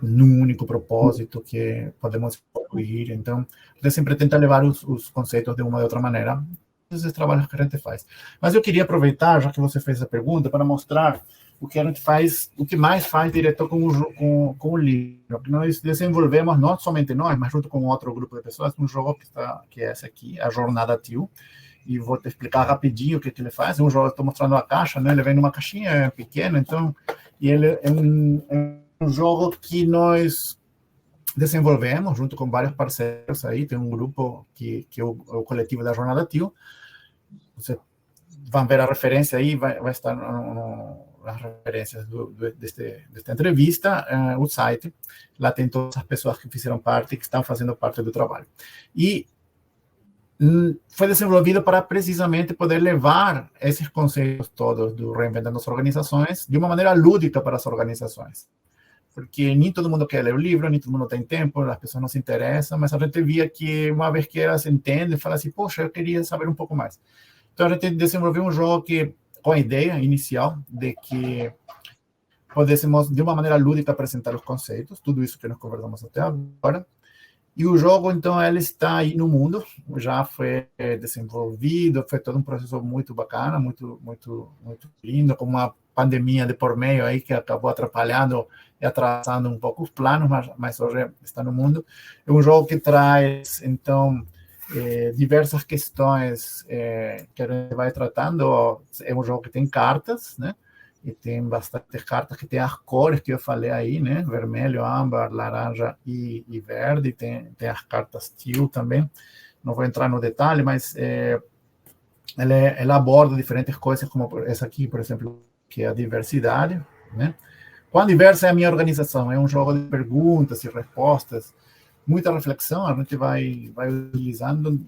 num único propósito, que podemos queer. Então, você sempre tenta levar os conceitos de uma ou de outra maneira, esses trabalhos que a gente faz. Mas eu queria aproveitar, já que você fez a pergunta, para mostrar o que a gente faz, o que mais faz direto com o livro. Nós desenvolvemos, não somente nós, mas junto com outro grupo de pessoas, um jogo que é esse aqui, a Jornada Teal, e vou te explicar rapidinho o que ele faz. Um jogo, estou mostrando a caixa, né? Ele vem numa caixinha pequena, então, e ele é um jogo que nós desenvolvemos junto com vários parceiros aí. Tem um grupo que é o coletivo da Jornada Teal. Você vão ver a referência aí, vai estar nas referências desta entrevista, o site. Lá tem todas as pessoas que fizeram parte, que estão fazendo parte do trabalho. E foi desenvolvido para precisamente poder levar esses conceitos todos do Reinventando as Organizações de uma maneira lúdica para as organizações. Porque nem todo mundo quer ler o livro, nem todo mundo tem tempo, as pessoas não se interessam, mas a gente via que uma vez que elas entendem, fala assim, poxa, eu queria saber um pouco mais. Então a gente desenvolveu um jogo com a ideia inicial de que pudéssemos, de uma maneira lúdica, apresentar os conceitos, tudo isso que nós conversamos até agora. E o jogo, então, ele está aí no mundo, já foi desenvolvido, foi todo um processo muito bacana, muito, muito, muito lindo, com uma pandemia de por meio aí que acabou atrapalhando e atrasando um pouco os planos, mas hoje está no mundo. É um jogo que traz, então, diversas questões que a gente vai tratando. É um jogo que tem cartas, né? E tem bastante cartas que tem as cores que eu falei aí, né? Vermelho, âmbar, laranja e verde. Tem as cartas teal também. Não vou entrar no detalhe, mas ela aborda diferentes coisas, como essa aqui, por exemplo, que é a diversidade, né? Quão diversa é a minha organização? É um jogo de perguntas e respostas, muita reflexão, a gente vai utilizando.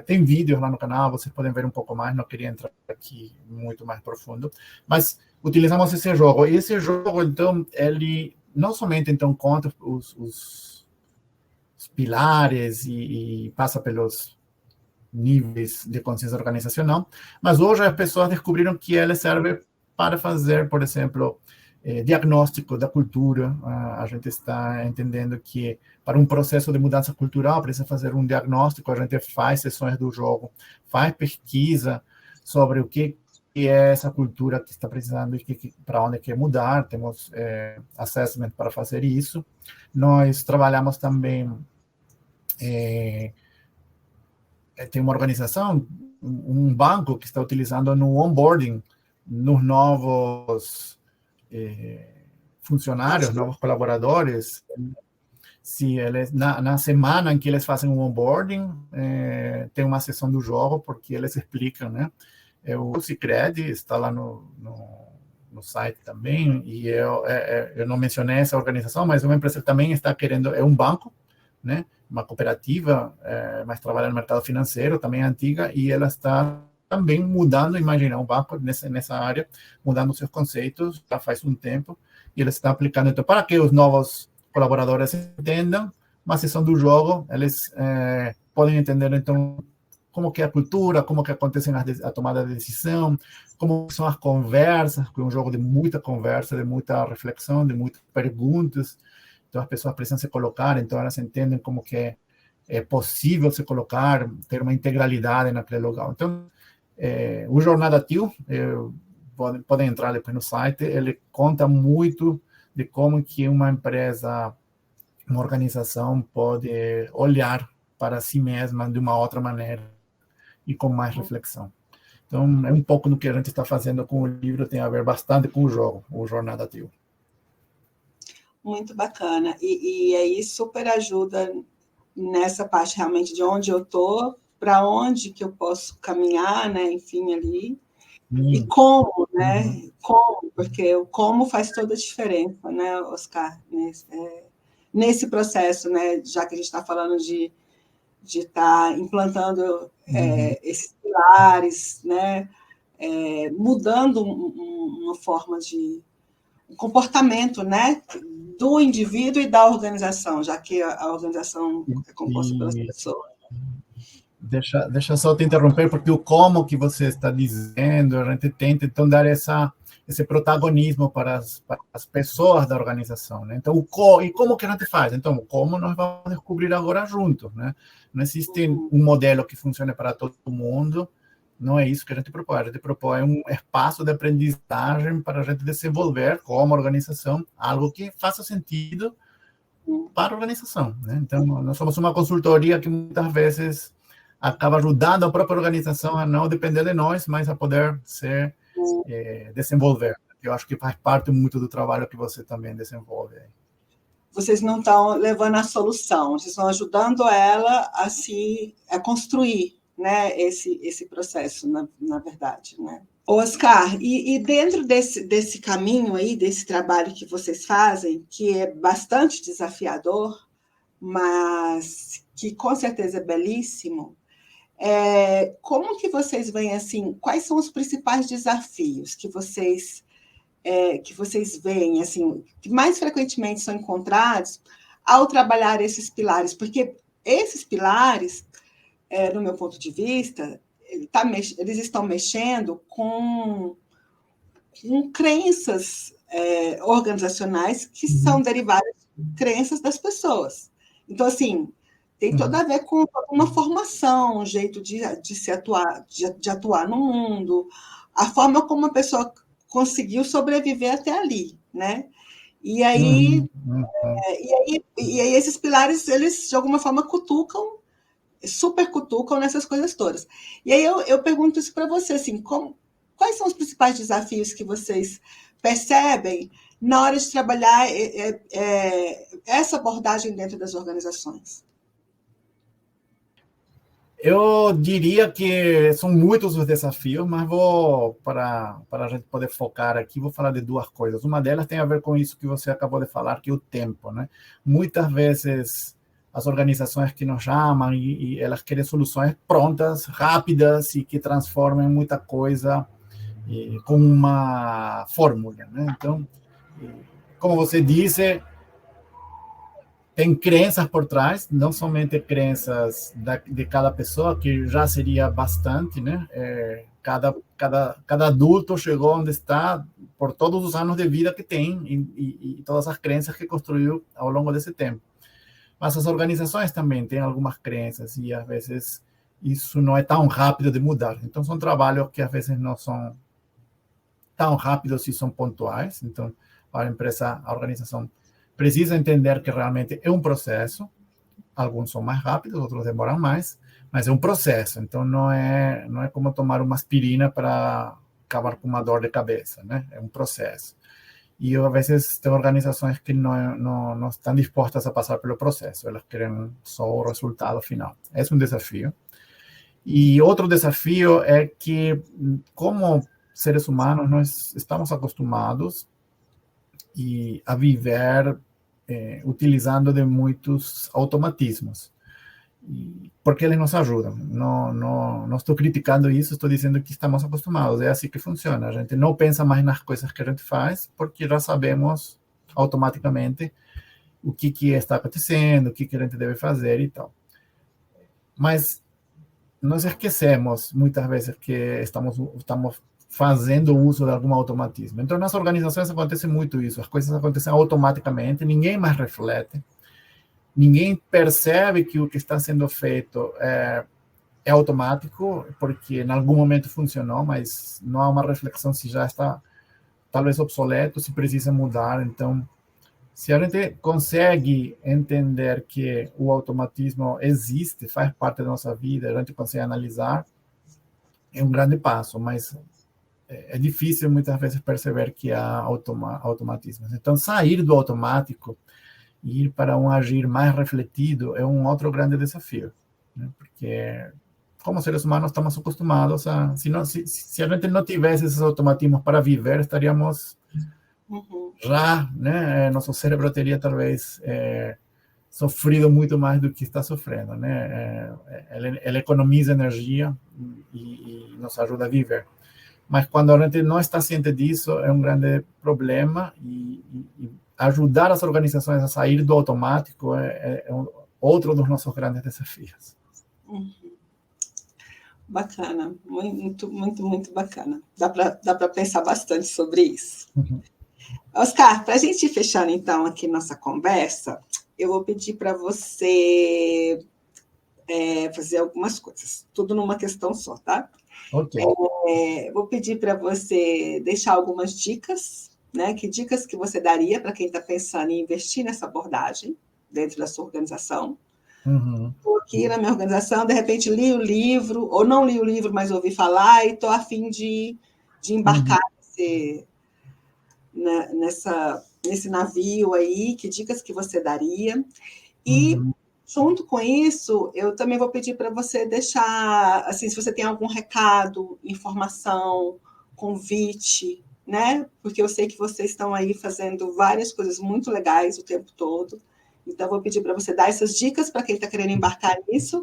Tem vídeos lá no canal, vocês podem ver um pouco mais, não queria entrar aqui muito mais profundo, mas utilizamos esse jogo. E esse jogo, então, ele não somente então conta os pilares e passa pelos níveis de consciência organizacional, mas hoje as pessoas descobriram que ele serve para fazer, por exemplo, diagnóstico da cultura. A gente está entendendo que para um processo de mudança cultural precisa fazer um diagnóstico, a gente faz sessões do jogo, faz pesquisa sobre o que é essa cultura que está precisando e para onde quer mudar. Temos assessment para fazer isso. Nós trabalhamos também, tem uma organização, um banco que está utilizando no onboarding, nos novos funcionários, novos colaboradores. Se eles, na semana em que eles fazem o onboarding, tem uma sessão do jogo, porque eles explicam, né? O Sicredi está lá no site também, e eu não mencionei essa organização, mas é uma empresa que também está querendo, é um banco, né? Uma cooperativa, mas trabalha no mercado financeiro, também é antiga, e ela está também mudando, imagina, um banco nessa área, mudando seus conceitos já faz um tempo, e eles estão aplicando, então, para que os novos colaboradores entendam, uma sessão do jogo, eles podem entender, então, como que é a cultura, como que acontecem a tomada de decisão, como são as conversas, que é um jogo de muita conversa, de muita reflexão, de muitas perguntas. Então, as pessoas precisam se colocar, então elas entendem como que é possível se colocar, ter uma integralidade naquele lugar. Então, o Jornada Teal, podem entrar depois no site, ele conta muito de como que uma empresa, uma organização pode olhar para si mesma de uma outra maneira e com mais reflexão. Então, é um pouco no que a gente está fazendo com o livro, tem a ver bastante com o jogo, o Jornada Teal. Muito bacana. E aí super ajuda nessa parte realmente de onde eu estou, para onde que eu posso caminhar, né? Enfim, ali. E como, né? Como, porque o como faz toda a diferença, né, Oscar? Nesse processo, né? Já que a gente está falando de estar implantando esses pilares, né? Mudando uma forma de um comportamento, né? Do indivíduo e da organização, já que a organização é composta pelas pessoas. Deixa só te interromper, porque o como que você está dizendo, a gente tenta, então, dar essa esse protagonismo para as pessoas da organização, né? Então, e como que a gente faz? Então, como nós vamos descobrir agora juntos, né? Não existe um modelo que funcione para todo mundo, não é isso que a gente propõe um espaço de aprendizagem para a gente desenvolver como organização algo que faça sentido para a organização, né? Então, nós somos uma consultoria que muitas vezes acaba ajudando a própria organização a não depender de nós, mas a poder se desenvolver. Eu acho que faz parte muito do trabalho que você também desenvolve. Vocês não estão levando a solução, vocês estão ajudando ela a construir, né, esse processo, na verdade, né? Oscar, e dentro desse caminho aí, desse trabalho que vocês fazem, que é bastante desafiador, mas que com certeza é belíssimo, como que vocês veem, assim, quais são os principais desafios que vocês veem, assim, que mais frequentemente são encontrados ao trabalhar esses pilares? Porque esses pilares, no meu ponto de vista, eles estão mexendo com crenças organizacionais que são derivadas de crenças das pessoas. Então, assim, tem tudo a ver com uma formação, um jeito de se atuar, de atuar no mundo, a forma como a pessoa conseguiu sobreviver até ali, né? E aí, esses pilares, eles de alguma forma super cutucam nessas coisas todas. E aí eu pergunto isso para você, assim, quais são os principais desafios que vocês percebem na hora de trabalhar essa abordagem dentro das organizações? Eu diria que são muitos os desafios, mas para a gente poder focar aqui, vou falar de duas coisas. Uma delas tem a ver com isso que você acabou de falar, que é o tempo, né? Muitas vezes as organizações que nos chamam e elas querem soluções prontas, rápidas e que transformem muita coisa com uma fórmula, né? Então, como você disse, tem crenças por trás, não somente crenças de cada pessoa, que já seria bastante, né? Cada adulto chegou onde está por todos os anos de vida que tem e todas as crenças que construiu ao longo desse tempo. Mas as organizações também têm algumas crenças e, às vezes, isso não é tão rápido de mudar. Então, são trabalhos que, às vezes, não são tão rápidos e são pontuais. Então, a organização precisa entender que realmente é um processo. Alguns são mais rápidos, outros demoram mais, mas é um processo. Então, não é como tomar uma aspirina para acabar com uma dor de cabeça, né? É um processo. E, às vezes, tem organizações que não estão dispostas a passar pelo processo. Elas querem só o resultado final. Esse é um desafio. E outro desafio é que, como seres humanos, nós estamos acostumados a viver utilizando de muitos automatismos, porque eles nos ajudam. Não estou criticando isso, estou dizendo que estamos acostumados, é assim que funciona. A gente não pensa mais nas coisas que a gente faz, porque já sabemos automaticamente o que está acontecendo, o que a gente deve fazer e tal. Mas nós esquecemos, muitas vezes, que estamos fazendo uso de algum automatismo. Então, nas organizações acontece muito isso, as coisas acontecem automaticamente, ninguém mais reflete, ninguém percebe que o que está sendo feito é automático, porque em algum momento funcionou, mas não há uma reflexão se já está talvez obsoleto, se precisa mudar. Então, se a gente consegue entender que o automatismo existe, faz parte da nossa vida, a gente consegue analisar, é um grande passo, mas é difícil muitas vezes perceber que há automatismos. Então, sair do automático e ir para um agir mais refletido é um outro grande desafio, né? Porque, como seres humanos, estamos acostumados a... Se a gente não tivesse esses automatismos para viver, estaríamos já, né? Nosso cérebro teria, talvez, sofrido muito mais do que está sofrendo, né? Ele economiza energia e nos ajuda a viver. Mas quando a gente não está ciente disso, é um grande problema, e ajudar as organizações a sair do automático é outro dos nossos grandes desafios. Bacana, muito, muito, muito bacana. Dá para pensar bastante sobre isso. Uhum. Oscar, para a gente ir fechando, então, aqui nossa conversa, eu vou pedir para você fazer algumas coisas, tudo numa questão só, tá? Ok. Vou pedir para você deixar algumas dicas, né? Que dicas que você daria para quem está pensando em investir nessa abordagem dentro da sua organização? Uhum. Estou aqui na minha organização, de repente li o livro, ou não li o livro, mas ouvi falar, e estou a fim de Uhum. embarcar nesse navio aí. Que dicas que você daria? E, Uhum. junto com isso, eu também vou pedir para você deixar, assim, se você tem algum recado, informação, convite, né? Porque eu sei que vocês estão aí fazendo várias coisas muito legais o tempo todo. Então, eu vou pedir para você dar essas dicas para quem está querendo embarcar nisso,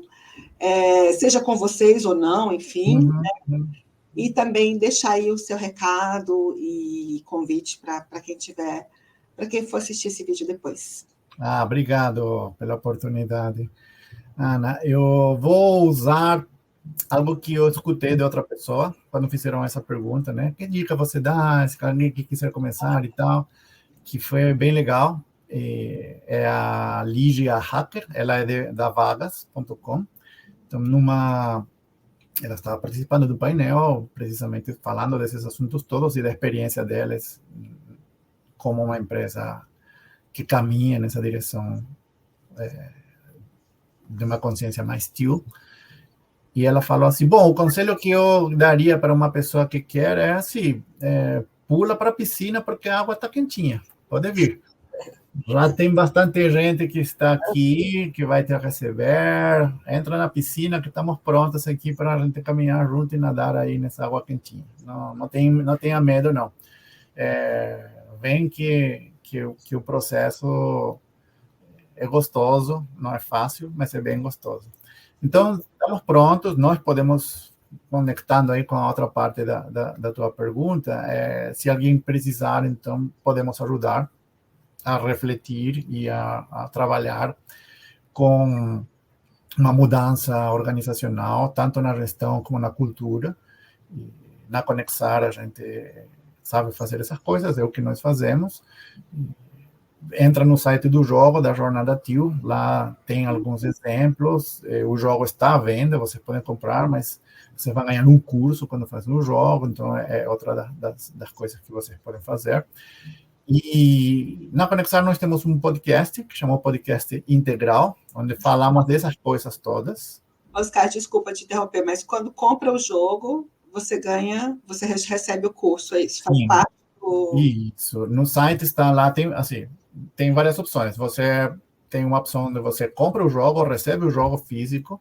seja com vocês ou não, enfim, Uhum. Uhum. e também deixar aí o seu recado e convite para quem tiver, para quem for assistir esse vídeo depois. Obrigado pela oportunidade. Ana, eu vou usar algo que eu escutei de outra pessoa quando fizeram essa pergunta, né? Que dica você dá se alguém que quiser começar e tal, que foi bem legal. É a Ligia Hacker, ela é da vagas.com. Então, ela estava participando do painel, precisamente falando desses assuntos todos e da experiência deles como uma empresa que caminha nessa direção de uma consciência mais teal. E ela falou assim: bom, o conselho que eu daria para uma pessoa que quer é assim: pula para a piscina porque a água está quentinha, pode vir. Já tem bastante gente que está aqui, que vai te receber. Entra na piscina que estamos prontos aqui para a gente caminhar junto e nadar aí nessa água quentinha. Não tenha medo, não. Vem que o processo é gostoso, não é fácil, mas é bem gostoso. Então, estamos prontos, nós podemos, conectando aí com a outra parte da tua pergunta, se alguém precisar, então, podemos ajudar a refletir e a trabalhar com uma mudança organizacional, tanto na gestão como na cultura. E na Conexar, a gente sabe fazer essas coisas, é o que nós fazemos. Entra no site do jogo, da Jornada TIL, lá tem alguns exemplos, o jogo está à venda, você pode comprar, mas você vai ganhar um curso quando faz o jogo, então é outra das coisas que vocês podem fazer. E na Conexar nós temos um podcast, que chama Podcast Integral, onde falamos dessas coisas todas. Oscar, desculpa te interromper, mas quando compra o jogo, você ganha, você recebe o curso, é isso? Faz Sim, parte do... isso. No site está lá, tem várias opções. Você tem uma opção onde você compra o jogo, recebe o jogo físico,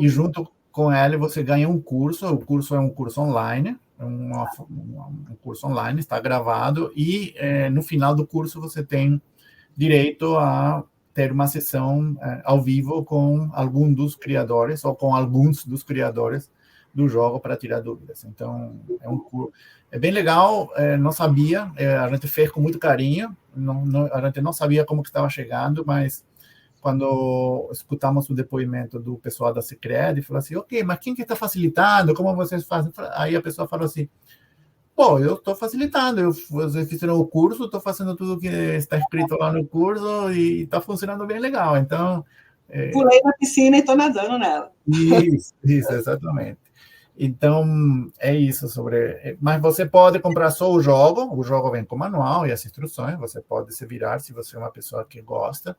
e junto com ele você ganha um curso. O curso é um curso online, um curso online, está gravado, e no final do curso você tem direito a ter uma sessão ao vivo com algum dos criadores ou com alguns dos criadores do jogo para tirar dúvidas. Então, é bem legal, não sabia, a gente fez com muito carinho, a gente não sabia como que estava chegando, mas quando escutamos o depoimento do pessoal da Sicredi, falou assim: ok, mas quem que está facilitando? Como vocês fazem? Aí a pessoa falou assim: pô, eu estou facilitando, vocês fizeram o curso, estou fazendo tudo o que está escrito lá no curso e está funcionando bem legal. Então, Pulei na piscina e estou nadando nela. isso, exatamente. Então, é isso sobre. Mas você pode comprar só o jogo vem com manual e as instruções, você pode se virar se você é uma pessoa que gosta,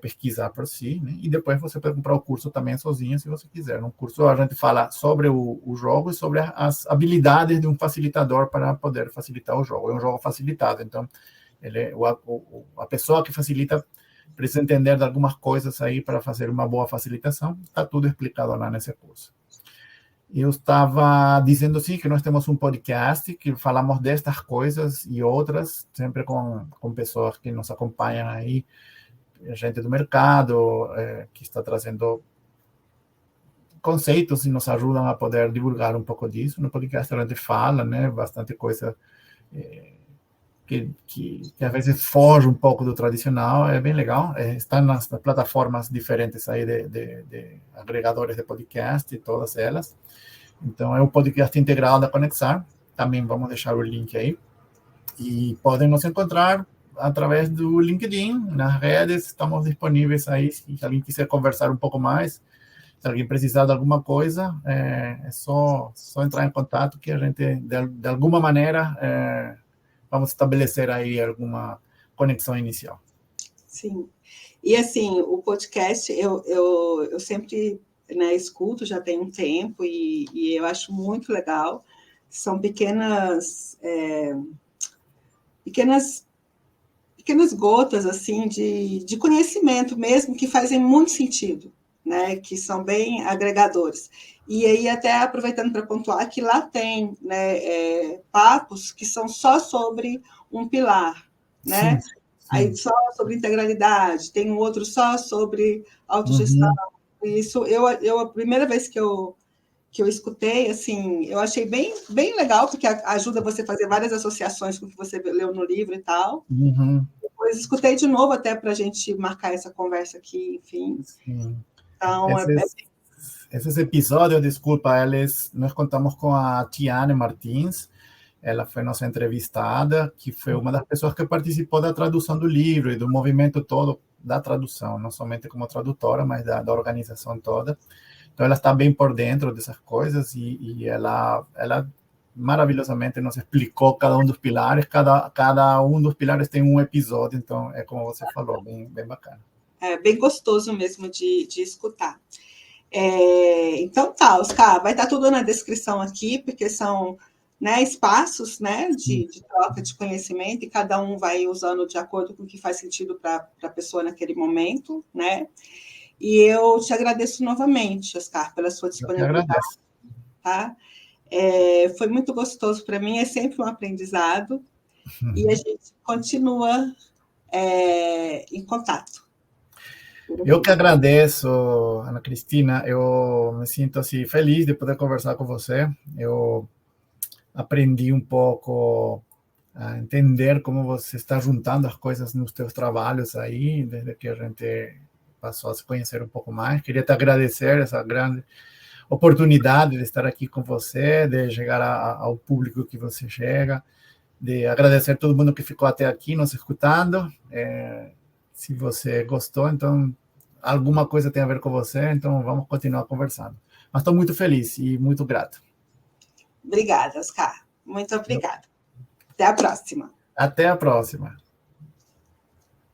pesquisar por si, né? E depois você pode comprar o curso também sozinho, se você quiser. No curso a gente fala sobre o jogo e sobre as habilidades de um facilitador para poder facilitar o jogo. É um jogo facilitado, então a pessoa que facilita precisa entender de algumas coisas aí para fazer uma boa facilitação. Está tudo explicado lá nesse curso. Eu estava dizendo, sim, que nós temos um podcast que falamos destas coisas e outras, sempre com pessoas que nos acompanham aí, gente do mercado, que está trazendo conceitos e nos ajudam a poder divulgar um pouco disso. No podcast a gente fala, né, bastante coisa que às vezes foge um pouco do tradicional, é bem legal. Está nas plataformas diferentes aí de agregadores de podcast, todas elas. Então, é o podcast integral da Conexar. Também vamos deixar o link aí. E podem nos encontrar através do LinkedIn, nas redes, estamos disponíveis aí, se alguém quiser conversar um pouco mais, se alguém precisar de alguma coisa, é só entrar em contato que a gente, de alguma maneira, vamos estabelecer aí alguma conexão inicial. Sim. E, assim, o podcast, eu sempre, né, escuto, já tem um tempo, e eu acho muito legal. São pequenas gotas, assim, de conhecimento mesmo, que fazem muito sentido, né, que são bem agregadores. E aí, até aproveitando para pontuar, que lá tem, né, papos que são só sobre um pilar, né? Sim. Aí só sobre integralidade, tem um outro só sobre autogestão. Isso, a primeira vez que eu escutei, assim, eu achei bem, bem legal, porque ajuda você a fazer várias associações com o que você leu no livro e tal. Depois escutei de novo até para a gente marcar essa conversa aqui, enfim. Sim. Então, Esses episódios, desculpa, nós contamos com a Tiane Martins, ela foi nossa entrevistada, que foi uma das pessoas que participou da tradução do livro e do movimento todo da tradução, não somente como tradutora, mas da organização toda. Então, ela está bem por dentro dessas coisas e ela maravilhosamente nos explicou cada um dos pilares. Cada um dos pilares tem um episódio, então é como você falou, bem, bem bacana. É bem gostoso mesmo de escutar. Então tá, Oscar, vai estar tudo na descrição aqui, porque são, né, espaços, né, de troca de conhecimento, e cada um vai usando de acordo com o que faz sentido para a pessoa naquele momento, né? E eu te agradeço novamente, Oscar, pela sua disponibilidade. Tá? Foi muito gostoso para mim, é sempre um aprendizado, e a gente continua em contato. Eu que agradeço, Ana Cristina. Eu me sinto assim feliz de poder conversar com você. Eu aprendi um pouco a entender como você está juntando as coisas nos seus trabalhos aí, desde que a gente passou a se conhecer um pouco mais. Queria te agradecer essa grande oportunidade de estar aqui com você, de chegar ao público que você chega, de agradecer todo mundo que ficou até aqui nos escutando. Se você gostou, então alguma coisa tem a ver com você, então vamos continuar conversando. Mas estou muito feliz e muito grato. Obrigada, Oscar. Muito obrigada. Até a próxima. Até a próxima.